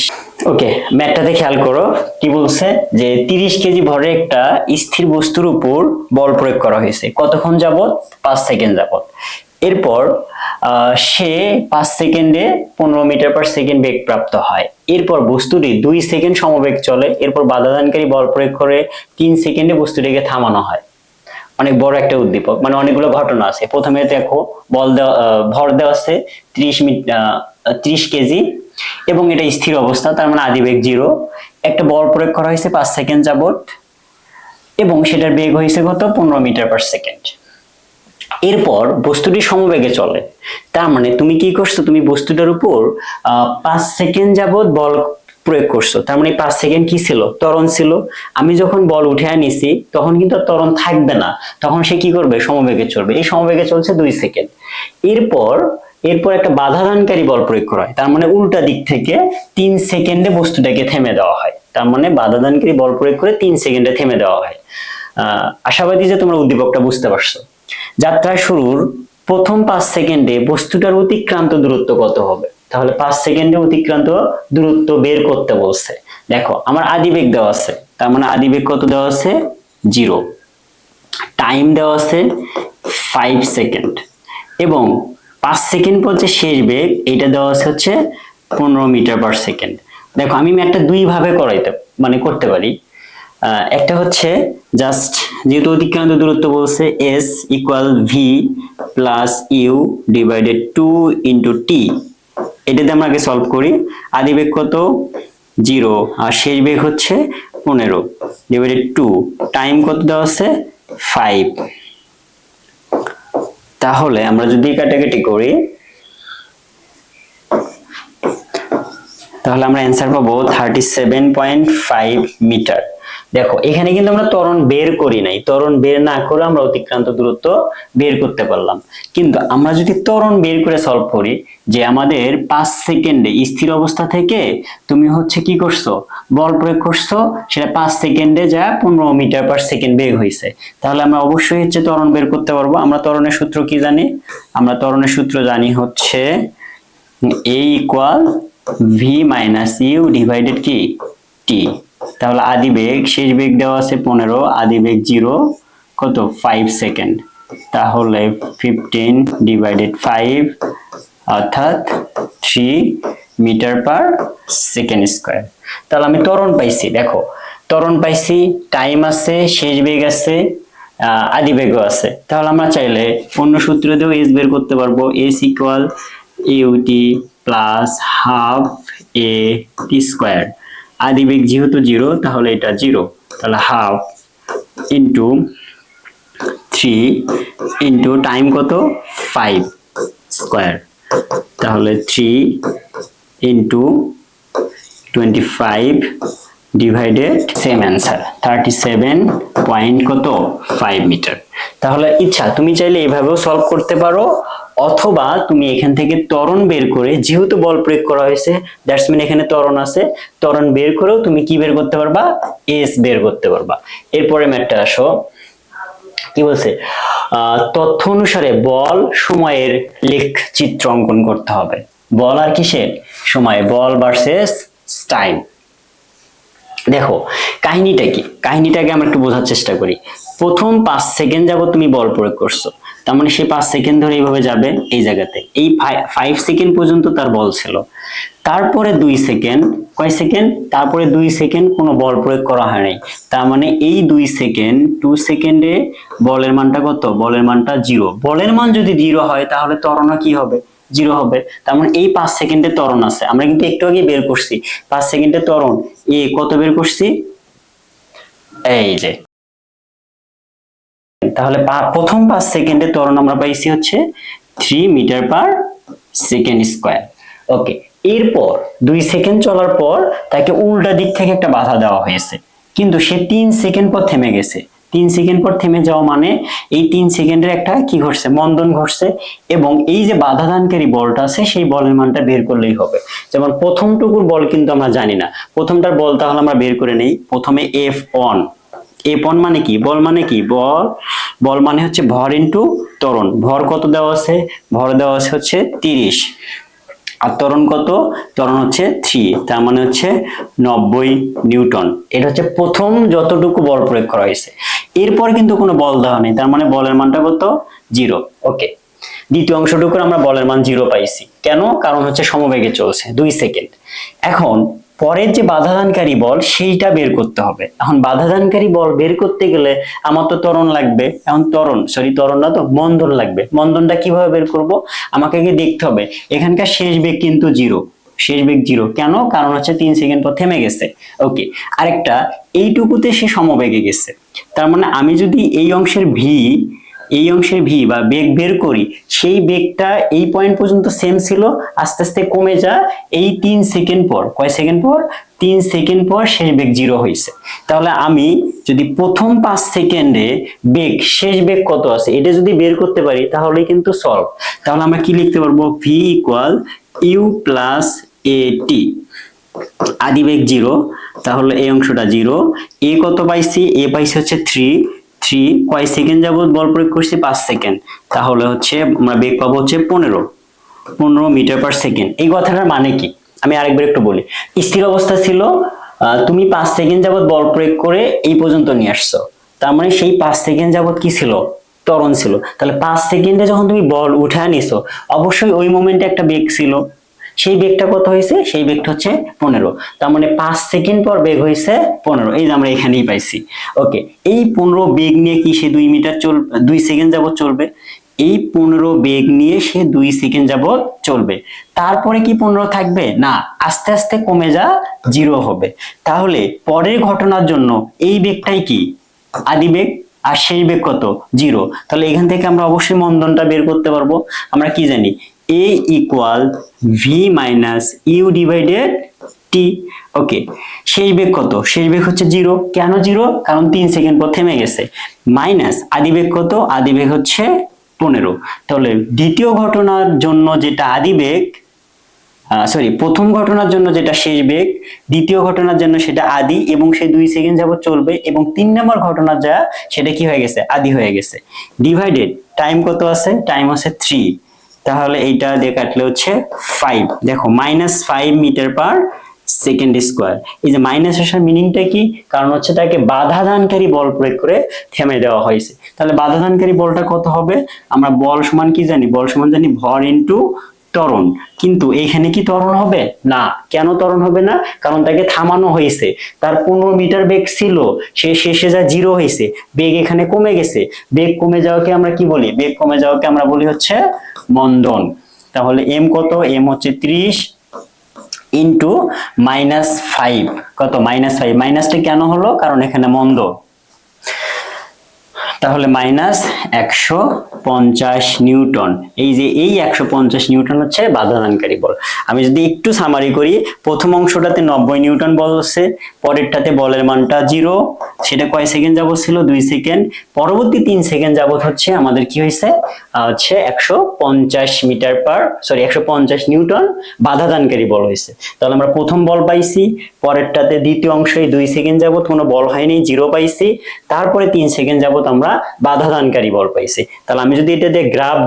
ওকে, ম্যাথটাতে খেয়াল করো কি বলছে, যে 30 কেজি ভরের একটা স্থির বস্তুর উপর বল প্রয়োগ করা হয়েছে কতক্ষণ যাবত? 5 সেকেন্ড যাবত। এরপর সে 5 সেকেন্ডে 15 মিটার পার সেকেন্ড বেগ প্রাপ্ত হয়। এরপর বস্তুটি 2 সেকেন্ড সমবেগ চলে। এরপর বাধাদানকারী বল প্রয়োগ করে 3 সেকেন্ডে বস্তুটিকে থামানো হয়। অনেক বড় একটা উদ্দীপক, মানে অনেকগুলো ঘটনা আছে। প্রথমে দেখো বল দেওয়া, ভর দেওয়া আছে 30 কেজি এবং এটা স্থির অবস্থা, তার মানে আদিবেগ 0। একটা বল প্রয়োগ করা হয়েছে 5 সেকেন্ড যাবত এবং সেটার বেগ হয়েছে কত? 15 মিটার পার সেকেন্ড। এরপর বস্তুটি সমবেগে চলে, তার মানে তুমি কি করছো? তুমি বস্তুটার উপর 5 সেকেন্ড যাবত বল প্রয়োগ করছো, তার মানে 5 সেকেন্ড কি ছিল? ত্বরণ ছিল। আমি যখন বল উঠে নিছি তখন কিন্তু ত্বরণ থাকবে না, তখন সে কি করবে? সমবেগে চলবে। এই সমবেগে চলছে 2 সেকেন্ড। এরপর একটা বাধাদানকারী বল প্রয়োগ করা হয়, তার মানে উল্টা দিক থেকে 3 সেকেন্ডে বস্তুটাকে থেমে দেওয়া হয়। তার মানে বাধাদানকারী বল প্রয়োগ করে 3 সেকেন্ডে থেমে দেওয়া হয়। আশাবাদী যে তোমরা উদ্দীপকটা বুঝতে পারছো। যাত্রা শুরুর প্রথম 5 সেকেন্ডে বস্তুটার অতিক্রান্ত দূরত্ব কত হবে? তাহলে 5 সেকেন্ডে অতিক্রান্ত দূরত্ব বের করতে বলছে। দেখো আমার আদিবেগ দেওয়া আছে, তার মানে আদিবেগ কত দেওয়া আছে? 0। টাইম দেওয়া আছে 5 সেকেন্ড এবং 5 সেকেন্ড পর যে শেষ বেগ এটা দেওয়া আছে হচ্ছে 15 মিটার পার সেকেন্ড। দেখো আমি ম্যাথটা দুই ভাবে করতে পারি। একটা হচ্ছে জাস্ট যেহেতু অতিক্রান্ত দূরত্ব বলছে s equal v plus U divided 2 into T, এটাতে আমরা আগে সলভ করি। আদিবেগ কত? 0 আর শেষ বেগ হচ্ছে 15 ডিভাইডেড 2, টাইম কত দেওয়া আছে? 5। তাহলে আমরা যদি কাটাকাটি করি তাহলে আমরা অ্যান্সার পাবো 37.5 মিটার। দেখো এখানে কিন্তু আমরা ত্বরণ বের করি নাই, ত্বরণ বের না করে আমরা অতিক্রান্ত দূরত্ব বের করতে পারলাম। কিন্তু আমরা যদি ত্বরণ বের করে সলভ করি, যে আমাদের 5 সেকেন্ডে স্থির অবস্থা থেকে তুমি হচ্ছে কি করছো? বল প্রয়োগ করছো, সেটা 5 সেকেন্ডে যা 15 মিটার পার সেকেন্ড বেগ হয়েছে, তাহলে আমরা অবশ্যই হচ্ছে ত্বরণ বের করতে পারবো। আমরা ত্বরণের সূত্র কি জানি? আমরা ত্বরণের সূত্র জানি হচ্ছে a equal v minus U divided কি? টি। তাহলে আদিবেগ, শেষ বেগ দেওয়া আছে 15, আদিবেগ 0, কত? 5 সেকেন্ড। তাহলে 15 ডিভাইডেড 5 অর্থাৎ 3 মিটার পার সেকেন্ড স্কয়ার। তাহলে আমি ত্বরণ পাইছি। দেখো ত্বরণ পাইছি, টাইম আছে, শেষ বেগ আছে, আদিবেগও আছে। তাহলে আমরা চাইলে অন্য সূত্র দিয়েও s বের করতে পারবো। s equal UT plus half A T square. আদিবেগ যেহেতু 0 তাহলে এটা 0, তাহলে হাফ ইন্টু 3 ইন্টু টাইম কত? 5 স্কয়ার। তাহলে 3 into 25 divided same answer 37.5 metre. তাহলে ইচ্ছা তুমি চাইলে এইভাবেও সলভ করতে পারো, অথবা তুমি এখান থেকে ত্বরণ বের করে, যেহেতু বল প্রয়োগ করা হয়েছে দ্যাটস মিন এখানে ত্বরণ আছে, ত্বরণ বের করেও তুমি কি বের করতে পারবা? এস বের করতে পারবা। এরপরে ম্যাথটা আসো, কি বলছে? তথ্য অনুসারে বল সময়ের লেখ চিত্র অঙ্কন করতে হবে। বল আর কিসের? সময়, বল ভার্সেস টাইম। দেখো কাহিনীটা কি, কাহিনীটাকে আমরা একটু বোঝার চেষ্টা করি। প্রথম 5 সেকেন্ড যাবত তুমি বল প্রয়োগ করছো, তার মানে সে 5 সেকেন্ড ধরে এইভাবে যাবে এই জায়গাতে, এই 5 সেকেন্ড পর্যন্ত তার বল ছিল। তারপরে 2 সেকেন্ড, কয় সেকেন্ড? তারপরে 2 সেকেন্ড কোনো বল প্রয়োগ করা হয় নাই, তার মানে এই 2 সেকেন্ড, 2 সেকেন্ডে বলের মানটা কত? বলের মানটা 0। বলের মান যদি 0 হয় তাহলে ত্বরণও কি হবে? 0 হবে। তার মানে এই 5 সেকেন্ডের ত্বরণ আছে, আমরা কিন্তু একটু আগে বের করছি 5 সেকেন্ডের ত্বরণ। কত বের করছি? এই যে, তাহলে প্রথম 5 সেকেন্ডের ত্বরণ আমরা পাইছি হচ্ছে 3 মিটার পার সেকেন্ড স্কয়ার। ওকে, এরপর 2 সেকেন্ড চলার পর তাকে উল্টা দিক থেকে একটা বাধা দেওয়া হয়েছে, কিন্তু সে 3 সেকেন্ড পর থেমে গেছে। 3 সেকেন্ড পর থেমে যাওয়া মানে এই 3 সেকেন্ডের একটা কি ঘটছে? মন্দন ঘটছে। এবং এই যে বাধাদানকারী বলটা আছে সেই বলের মানটা বের করলেই হবে। যেমন প্রথমটুকুর বল কিন্তু আমরা জানি না, প্রথমটার বল তাহলে আমরা বের করে নেই। প্রথমে F1, F1 মানে কি? বল মানে কি? বল মানে হচ্ছে ভর ইনটু ত্বরণ। ভর কত দেওয়া আছে? ভর দেওয়া আছে হচ্ছে 30। আর ত্বরণ কত? ত্বরণ হচ্ছে 3, তার মানে হচ্ছে 90 নিউটন। এটা হচ্ছে প্রথম যতটুকু বল প্রয়োগ করা হয়েছে। এরপর কিন্তু কোনো বল দেওয়া নেই, তার মানে বলের মানটা কত? 0। ওকে, দ্বিতীয় অংশটুকু আমরা বলের মান 0 পাইছি। কেন? কারণ হচ্ছে সমবেগে চলছে 2 সেকেন্ড। এখন পরের যে বাধাদানকারী বল সেইটা বের করতে হবে। এখন বাধাদানকারী বল বের করতে গেলে আমার তো ত্বরণ লাগবে। এখন ত্বরণ না তো মন্দন লাগবে। মন্দনটা কিভাবে বের করব? আমাকে কি দেখতে হবে এখানকার শেষ বেগ কিন্তু 0, শেষ বেগ 0। কেন? কারণ হচ্ছে 3 সেকেন্ড পর থেমে গেছে। ওকে, আরেকটা, এইটুকুতে সে সমবেগে গেছে, তার মানে আমি যদি এই অংশের ভি বা বেগ বের করি, সেই বেগটা এই পয়েন্ট পর্যন্ত সেম ছিল, আস্তে আস্তে কমে যা এই 3 সেকেন্ড পর, কয় সেকেন্ড পর? 3 সেকেন্ড পর শেষ বেগ 0 হয়েছে। তাহলে আমি যদি প্রথম 5 সেকেন্ডে শেষ বেগ কত আছে এটা যদি বের করতে পারি তাহলে কিন্তু সলভ। তাহলে আমরা কি লিখতে পারবো? ভি ইকুয়াল ইউ প্লাস এ টি। আদি বেগ 0, তাহলে এই অংশটা 0। এ কত পাইছি? এ পাইছি হচ্ছে 3। কয় সেকেন্ড যাবত বল প্রয়োগ করছি? 5 সেকেন্ড। তাহলে হচ্ছে আমরা বেগ পাবো হচ্ছে 15 মিটার পার সেকেন্ড। এই কথাটার মানে কি আমি আরেকবার একটু বলি। স্থির অবস্থা ছিল, তুমি 5 সেকেন্ড যাবত বল প্রয়োগ করে এই পর্যন্ত নিয়ে আসছো, তার মানে সেই 5 সেকেন্ড যাবত কি ছিল? ত্বরণ ছিল। তাহলে 5 সেকেন্ডে যখন তুমি বল উঠায় নিছো, অবশ্যই ওই মোমেন্টে একটা বেগ ছিল। সেই বেগটা কত হয়েছে? সেই বেগটা হচ্ছে 15। তার মানে 5 সেকেন্ড পর বেগ হয়েছে 15। এই যে আমরা এখানেই পাইছি। ওকে, এই 15 বেগ নিয়ে কি সে 2 সেকেন্ড যাবত চলবে? এই 15 বেগ নিয়ে সে 2 সেকেন্ড যাবত চলবে। তারপরে কি 15 থাকবে? না, আস্তে আস্তে কমে যা 0 হবে। তাহলে পরের ঘটনার জন্য এই বেগটাই কি? আদি বেগ। আর সেই বেগ কত? 0। তাহলে এখান থেকে আমরা অবশ্যই মন্দনটা বের করতে পারবো। আমরা কি জানি? A equal V minus U divided T. Okay, শেষ বেগ কত? শেষ বেগ হচ্ছে 0। কেন 0? কারণ 3 সেকেন্ড পর থেমে গেছে। মাইনাস আদি বেগ কত? আদি বেগ হচ্ছে 15। তাহলে দ্বিতীয় ঘটনার জন্য যেটা আদি বেগ, প্রথম ঘটনার জন্য যেটা শেষ বেগ, দ্বিতীয় ঘটনার জন্য সেটা আদি এবং সে 2 সেকেন্ড যাবত চলবে, এবং 3 নম্বর ঘটনা যা সেটা কি হয়ে গেছে? আদি হয়ে গেছে। ডিভাইডেড টাইম কত আছে? টাইম আছে 3। তাহলে এইটা দিয়ে কাটলে হচ্ছে 5। দেখো -5 মিটার পার সেকেন্ড স্কোয়ার। এই যে মাইনাস আসার মিনিংটা কি? কারণ হচ্ছে তাকে বাধাদানকারী বল প্রয়োগ করে থেমে দেওয়া হয়েছে। তাহলে বাধাদানকারী বলটা কত হবে? আমরা বল সমান কি জানি? বল সমান জানি ভর ইনটু ত্বরণ। কিন্তু এখানে কি ত্বরণ হবে? না। কেন ত্বরণ হবে না? কারণ তাকে থামানো হয়েছে। তার 15 মিটার বেগ ছিল, সে শেষে যা 0 হয়েছে, বেগ এখানে কমে গেছে। বেগ কমে যাওয়াকে আমরা কি বলি? বেগ কমে যাওয়াকে আমরা বলি হচ্ছে মন্দন। তাহলে এম কত? এম হচ্ছে 30 ইন্টু -5। কত? -5। মাইনাসটা কেন হলো? কারণ এখানে মন্দ। তাহলে -150 নিউটন। এই যে এই 150 নিউটন হচ্ছে বাধাদানকারী বল। আমি যদি একটু সামারি করি, প্রথম অংশটাতে 90 নিউটন বল হচ্ছে, পরেরটাতে বলের মানটা 0, সেটা কয় সেকেন্ড যাবত ছিল? 2 সেকেন্ড। পরবর্তী 3 সেকেন্ড যাবত হচ্ছে আমাদের কি হয়েছে? 150 নিউটন বাধাদানকারী বল হয়েছে। তাহলে আমরা প্রথম বল পাইছি, পরেরটাতে দ্বিতীয় অংশে 2 সেকেন্ড যাবত কোনো বল হয়নি, 0 পাইছি। তারপরে 3 সেকেন্ড যাবত আমরা বাধাদানকারী বল পাইছি। তাহলে আমি যদি এটা দিয়ে গ্রাফ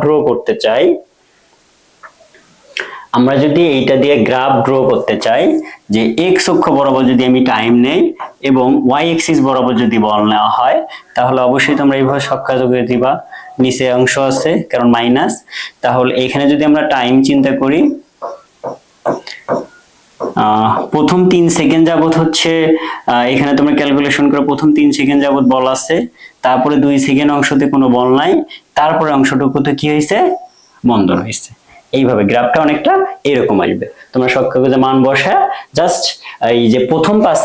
ড্র করতে চাই, যে এক্স অক্ষ বরাবর যদি আমি টাইম নেই এবং ওয়াই এক্সিস বরাবর যদি বল নেওয়া হয়, তাহলে অবশ্যই তোমরা এইভাবে সবকাজ করে দিবা। নিচে অংশ আছে কারণ মাইনাস। তাহলে এখানে যদি আমরা টাইম চিন্তা করি, প্রথম 3 সেকেন্ড যাবত হচ্ছে, এখানে তোমরা ক্যালকুলেশন করো, প্রথম 3 সেকেন্ড যাবত বল আছে, তারপরে 2 সেকেন্ড অংশতে কোনো বল নাই, তারপরে অংশটুকুতে কি হয়েছে? মন্দন হয়েছে। এইভাবে গ্রাফটা অনেকটা এরকম আসবে। তোমরা সব কাগজে মান বসা, জাস্ট এই যে প্রথম 5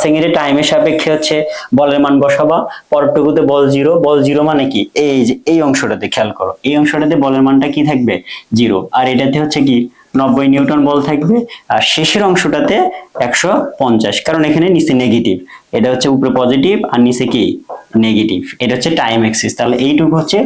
সেকেন্ডের টাইমের সাপেক্ষে হচ্ছে বলের মান বসাবা। পরটুকুতে বল 0। বল 0 মানে কি? এই যে এই অংশটাতে খেয়াল করো, এই অংশটাতে বলের মানটা কি থাকবে? 0। আর এটাতে হচ্ছে কি 90 নিউটন বল থাকবে। আর শেষের অংশটাতে 150, কারণ এখানে নিচে নেগেটিভ, এটা হচ্ছে উপরে পজিটিভ আর নিচে কি নেগেটিভ। এটা হচ্ছে টাইম এক্সিস। তাহলে এইটুকু হচ্ছে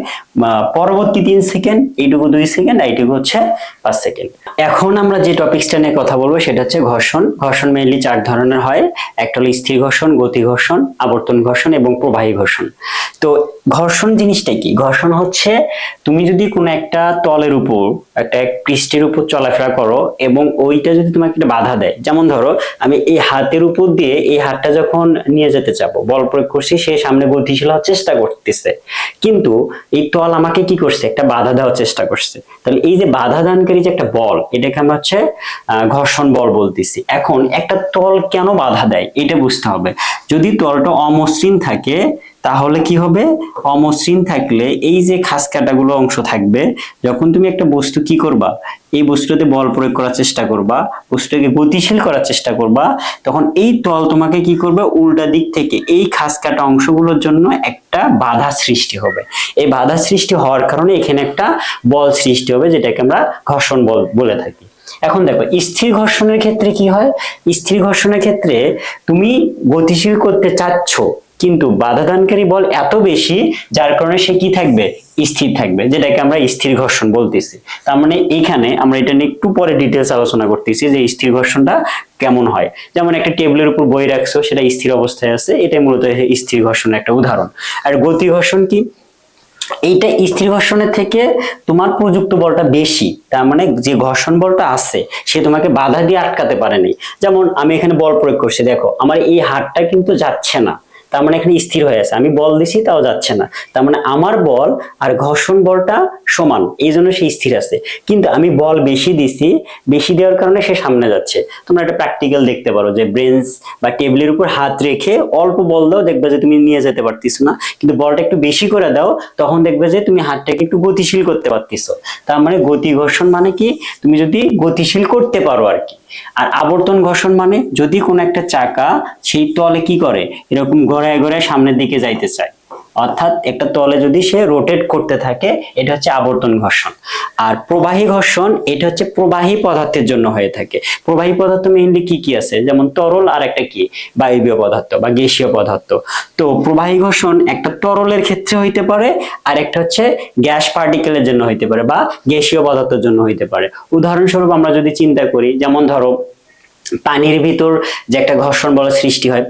পরবর্তী 3 সেকেন্ড, এইটুকু 2 সেকেন্ড, এইটুকু হচ্ছে 5 সেকেন্ড। এখন আমরা যে টপিকসটা নিয়ে কথা বলবো সেটা হচ্ছে ঘর্ষণ। ঘর্ষণ মেইনলি 4 ধরনের হয়। একটা হলো স্থির ঘর্ষণ, গতি ঘর্ষণ, আবর্তন ঘর্ষণ এবং প্রবাহী ঘর্ষণ। তো ঘর্ষণ জিনিসটা কি? ঘর্ষণ হচ্ছে তুমি যদি কোনো একটা তলের উপর, একটা পৃষ্ঠের উপর চলাফেরা করো এবং ওইটা যদি তোমাকে একটা বাধা দেয়, যেমন ধরো আমি এই হাতের উপর দিয়ে এই হাতটা যখন নিয়ে যেতে চাবো, বল প্রয়োগ করছি, সে সামনে গতিশীল হওয়ার চেষ্টা করতেছে, কিন্তু এই তল আমাকে কি করছে? একটা বাধা দেওয়ার চেষ্টা করছে। তাহলে এই যে বাধা দানকারী যে একটা বল, এটাকে আমরা হচ্ছে ঘর্ষণ বল বলতেছি। এখন একটা তল কেন বাধা দেয় এটা বুঝতে হবে। যদি তলটা অমসৃণ থাকে তাহলে কি হবে? অমসৃণ থাকলে এই যে খাস কাটাগুলো অংশ থাকবে, যখন তুমি একটা বস্তু কি করবা, এই বস্তুতে বল প্রয়োগ করার চেষ্টা করবা, বস্তুটাকে গতিশীল করার চেষ্টা করবা, তখন এই তল তোমাকে কি করবে? উল্টা দিক থেকে এই খাস কাটা অংশগুলোর জন্য একটা বাধা সৃষ্টি হবে। এই বাধা সৃষ্টি হওয়ার কারণে এখানে একটা বল সৃষ্টি হবে, যেটাকে আমরা ঘর্ষণ বল বলে থাকি। এখন দেখো স্থির ঘর্ষণের ক্ষেত্রে কি হয়? স্থির ঘর্ষণের ক্ষেত্রে তুমি গতিশীল করতে চাচ্ছ, কিন্তু বাধাদানকারী বল এত বেশি যার কারণে সে কি থাকবে? স্থির থাকবে, যেটাকে আমরা স্থির ঘর্ষণ বলতেছি। তার মানে এইখানে আমরা এটা নিয়ে একটু পরে ডিটেলস আলোচনা করতেছি যে স্থির ঘর্ষণটা কেমন হয়। যেমন একটা টেবিলের উপর বই রাখছো, সেটা স্থির অবস্থায় আছে, এটাই মূলত স্থির ঘর্ষণের একটা উদাহরণ। আর গতি ঘর্ষণ কি? এইটা স্থির ঘর্ষণের থেকে তোমার প্রযুক্ত বলটা বেশি, তার মানে যে ঘর্ষণ বলটা আছে সে তোমাকে বাধা দিয়ে আটকাতে পারেনি। যেমন আমি এখানে বল প্রয়োগ করছি, দেখো আমার এই হাতটা কিন্তু যাচ্ছে না, তার মানে এখানে স্থির হয়ে আছে। আমি বল দিছি তাও যাচ্ছে না, তার মানে আমার বল আর ঘর্ষণ বলটা সমান, এই জন্য সে স্থির আছে। কিন্তু আমি বল বেশি দিছি, বেশি দেওয়ার কারণে সে সামনে যাচ্ছে। তোমরা একটা প্র্যাকটিক্যাল দেখতে পারো যে বেঞ্চ বা টেবিলের উপর হাত রেখে অল্প বল দাও, দেখবে যে তুমি নিয়ে যেতে পারতেছো না, কিন্তু বলটা একটু বেশি করে দাও, তখন দেখবে যে তুমি হাতটাকে একটু গতিশীল করতে পারতেছো। তার মানে গতি ঘর্ষণ মানে কি? তুমি যদি গতিশীল করতে পারো আর কি। আর আবর্তন ঘর্ষণ মানে যদি কোনো একটা চাকা সেই তলে কি করে, এরকম ঘোরায় ঘোরায় সামনের দিকে যাইতে চায়, অর্থাৎ একটা তলে যদি সে রোটেট করতে থাকে, এটা হচ্ছে আবর্তন ঘর্ষণ। আর প্রবাহী ঘর্ষণ, এটা হচ্ছে প্রবাহী পদার্থের জন্য হয়ে থাকে। প্রবাহী পদার্থ মেইনলি কি কি আছে? যেমন তরল আর একটা কি, বায়বীয় পদার্থ বা গ্যাসীয় পদার্থ। তো প্রবাহী ঘর্ষণ একটা তরলের ক্ষেত্রে হইতে পারে, আর একটা হচ্ছে গ্যাস পার্টিকেলের জন্য হইতে পারে বা গ্যাসীয় পদার্থের জন্য হইতে পারে। উদাহরণস্বরূপ আমরা যদি চিন্তা করি, যেমন ধরো পানির ভিতর যে একটা ঘর্ষণ বল সৃষ্টি হয়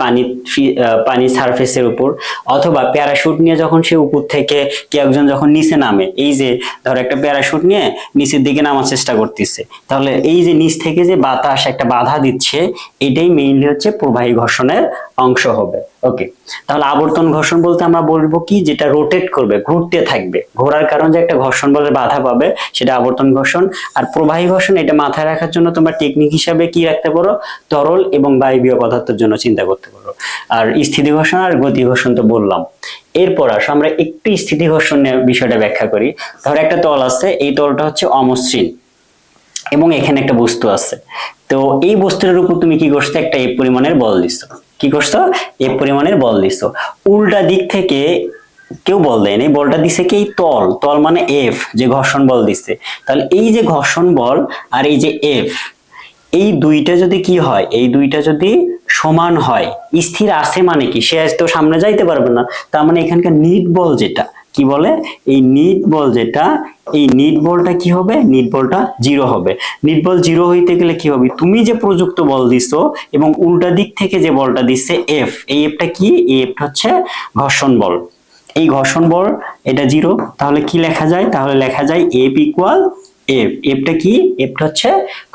পানির সারফেসের উপর, অথবা প্যারাশুট নিয়ে যখন সে উপর থেকে কেউ একজন যখন নিচে নামে, এই যে ধরো একটা প্যারাশুট নিয়ে নিচের দিকে নামার চেষ্টা করতেছে, তাহলে এই যে নিচ থেকে যে বাতাস একটা বাধা দিচ্ছে, এটাই মেইনলি হচ্ছে প্রবাহী ঘর্ষণের অংশ হবে। ওকে, তাহলে আবর্তন ঘর্ষণ বলতে আমরা বলবো কি, যেটা রোটেট করবে, ঘুরতে থাকবে, ঘোরার কারণে যে একটা ঘর্ষণ বলের বাধা পাবে, সেটা আবর্তন ঘর্ষণ। আর প্রবাহী ঘর্ষণ, এটা মাথায় রাখার জন্য তোমরা টেকনিক হিসাবে কি রাখতে পারো? তরল এবং বায়বীয় পদার্থের জন্য চিন্তা করতে পারো। আর স্থিতি ঘর্ষণ আর গতি ঘর্ষণ তো বললাম। এরপর আসো আমরা একটু স্থিতি ঘর্ষণের বিষয়টা ব্যাখ্যা করি। ধরো একটা তল আছে, এই তলটা হচ্ছে অমসৃণ এবং এখানে একটা বস্তু আছে। তো এই বস্তুর উপর তুমি কি করছো? একটা এফ পরিমাণের বল দিছো। কি করছো? এফ পরিমাণের বল দিছো। উল্টা দিক থেকে কেউ বল দেয়নি, বলটা দিছে কি? তল। তল মানে এফ, যে ঘর্ষণ বল দিচ্ছে। তাহলে এই যে ঘর্ষণ বল আর এই যে এফ, এই দুইটা যদি কি হয়, এই দুইটা যদি সমান হয়, স্থির আছে মানে কি, সে তো সামনে যাইতে পারবে না। তার মানে এখানকার নিট বল যেটা, কি বলে, এই নিট বল যেটা, এই নিট বলটা কি হবে? নিট বলটা জিরো হবে। নিট বল জিরো হইতে গেলে কি হবে? তুমি যে প্রযুক্ত বল দিছো এবং উল্টা দিক থেকে যে বলটা দিচ্ছে এফ, এই এফটা কি? এই এফটা হচ্ছে ঘর্ষণ বল। এই ঘর্ষণ বল এটা জিরো, তাহলে কি লেখা যায়? তাহলে লেখা যায় এফ ইকুয়াল এফ। এফটা কি? এফটা হচ্ছে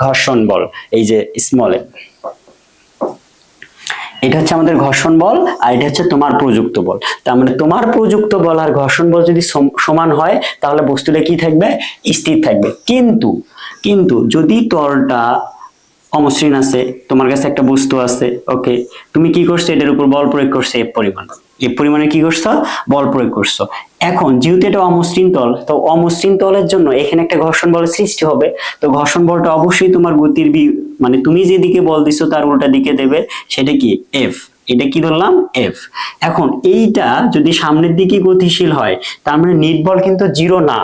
ঘর্ষণ বল, এই যে স্মল এফ। এটা হচ্ছে আমাদের ঘর্ষণ বল, আর এটা হচ্ছে তোমার প্রযুক্ত বল। তার মানে তোমার প্রযুক্ত বল আর ঘর্ষণ বল যদি সমান হয়, তাহলে বস্তুটা কি থাকবে? স্থির থাকবে। কিন্তু কিন্তু যদি তলটা অমসৃণ আছে, তোমার কাছে একটা বস্তু আছে, ওকে, তুমি কি করছো? এটার উপর বল প্রয়োগ করছো এফ পরিমাণ। এফ পরিমাণে কি করছো? বল প্রয়োগ করছো। এখন যেহেতু এটা অমসৃণ তল, তো অমসৃণ তলের জন্য এখানে একটা ঘর্ষণ বলের সৃষ্টি হবে। তো ঘর্ষণ বলটা অবশ্যই তোমার গতির মানে তুমি যেদিকে বল দিছো তার উল্টা দিকে দেবে, সেটা কি? এফ। এটা কি ধরলাম এফ। এখন এইটা যদি সামনের দিকে গতিশীল হয় তার মানে নিট বল কিন্তু জিরো না,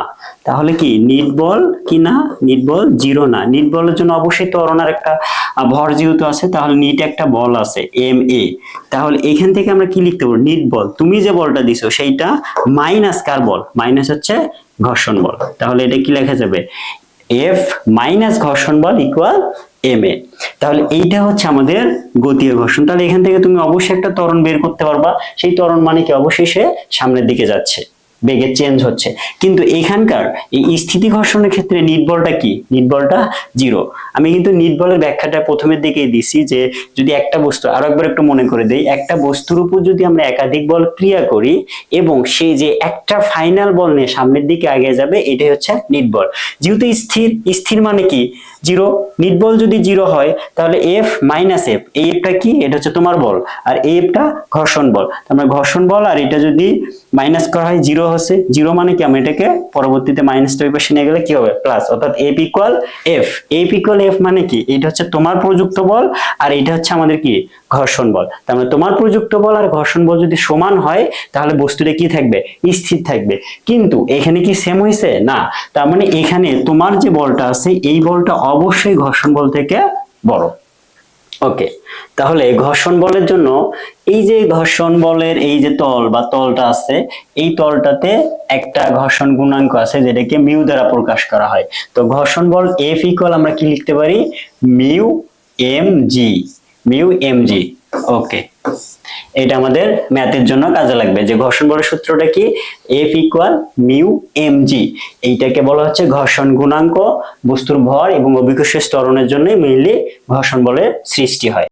তাহলে কি নিট বল কি না, নিট বল জিরো না। নিট বলের জন্য অবশ্যই ত্বরণের একটা ভর যেহেতু আছে, তাহলে নিট একটা বল আছে এম এ, তাহলে এখান থেকে আমরা কি লিখতে পারবো, নিট বল তুমি যে বলটা দিছো সেইটা মাইনাস কার বল, মাইনাস হচ্ছে ঘর্ষণ বল, তাহলে এটা কি লেখা যাবে, এফ মাইনাস ঘর্ষণ বল ইকুয়াল এম এ। তাহলে এইটা হচ্ছে আমাদের গতীয় ঘর্ষণ। তাহলে এখান থেকে তুমি অবশ্যই একটা ত্বরণ বের করতে পারবা, সেই ত্বরণ মানে কি অবশ্যই সে সামনের দিকে যাচ্ছে, বেগে চেঞ্জ হচ্ছে। কিন্তু এখানকার এই স্থিতি ঘর্ষণের ক্ষেত্রে নিট বলটা কি, নিট বলটা জিরো। আমি কিন্তু নিট বলের ব্যাখ্যাটা প্রথমের দিকেই দিছি যে যদি একটা বস্তু, আরো একবার একটু মনে করে দেই, একটা বস্তুর উপর যদি আমরা একাধিক বল ক্রিয়া করি এবং সে যে একটা ফাইনাল বল নিয়ে সামনের দিকে আগে যাবে, এটাই হচ্ছে নিট বল। যেহেতু স্থির, স্থির মানে কি জিরো, নিট বল যদি জিরো হয় তাহলে এফ মাইনাস এফ, এই এফটা কি, এটা হচ্ছে তোমার বল আর এই এফটা ঘর্ষণ বল, আমরা ঘর্ষণ বল আর এটা যদি মাইনাস করা হয় জিরো হচ্ছে, জিরো মানে কি আমি এটাকে পরবর্তীতে মাইনাসটা ওই পাশে নিয়ে গেলে কি হবে প্লাস, অর্থাৎ F equal F. F equal F মানে কি, এটা হচ্ছে তোমার প্রযুক্ত বল আর এটা হচ্ছে আমাদের কি ঘর্ষণ বল। তার মানে তোমার প্রযুক্ত বল আর ঘর্ষণ বল যদি সমান হয় তাহলে বস্তুটা কি থাকবে, স্থির থাকবে। কিন্তু এখানে কি সেম হয়েছে না, তার মানে এখানে তোমার যে বলটা আছে এই বলটা অবশ্যই ঘর্ষণ বল থেকে বড়। ওকে, তাহলে ঘর্ষণ বলের জন্য এই যে ঘর্ষণ বলের এই যে তল বা তলটা আছে, এই তলটাতে একটা ঘর্ষণ গুণাঙ্ক আছে যেটাকে মিউ দ্বারা প্রকাশ করা হয়। তো ঘর্ষণ বল এফ ইকুয়াল আমরা কি লিখতে পারি, mu M G, mu M G. Okay, এটা আমাদের ম্যাথের জন্য কাজে লাগবে যে ঘর্ষণ বলের সূত্রটা কি, F equal mu M G. এইটাকে বলা হচ্ছে ঘর্ষণ গুণাঙ্ক, বস্তুর ভর এবং অভিকর্ষের ত্বরণের জন্য মেইনলি ঘর্ষণ বলের সৃষ্টি হয়।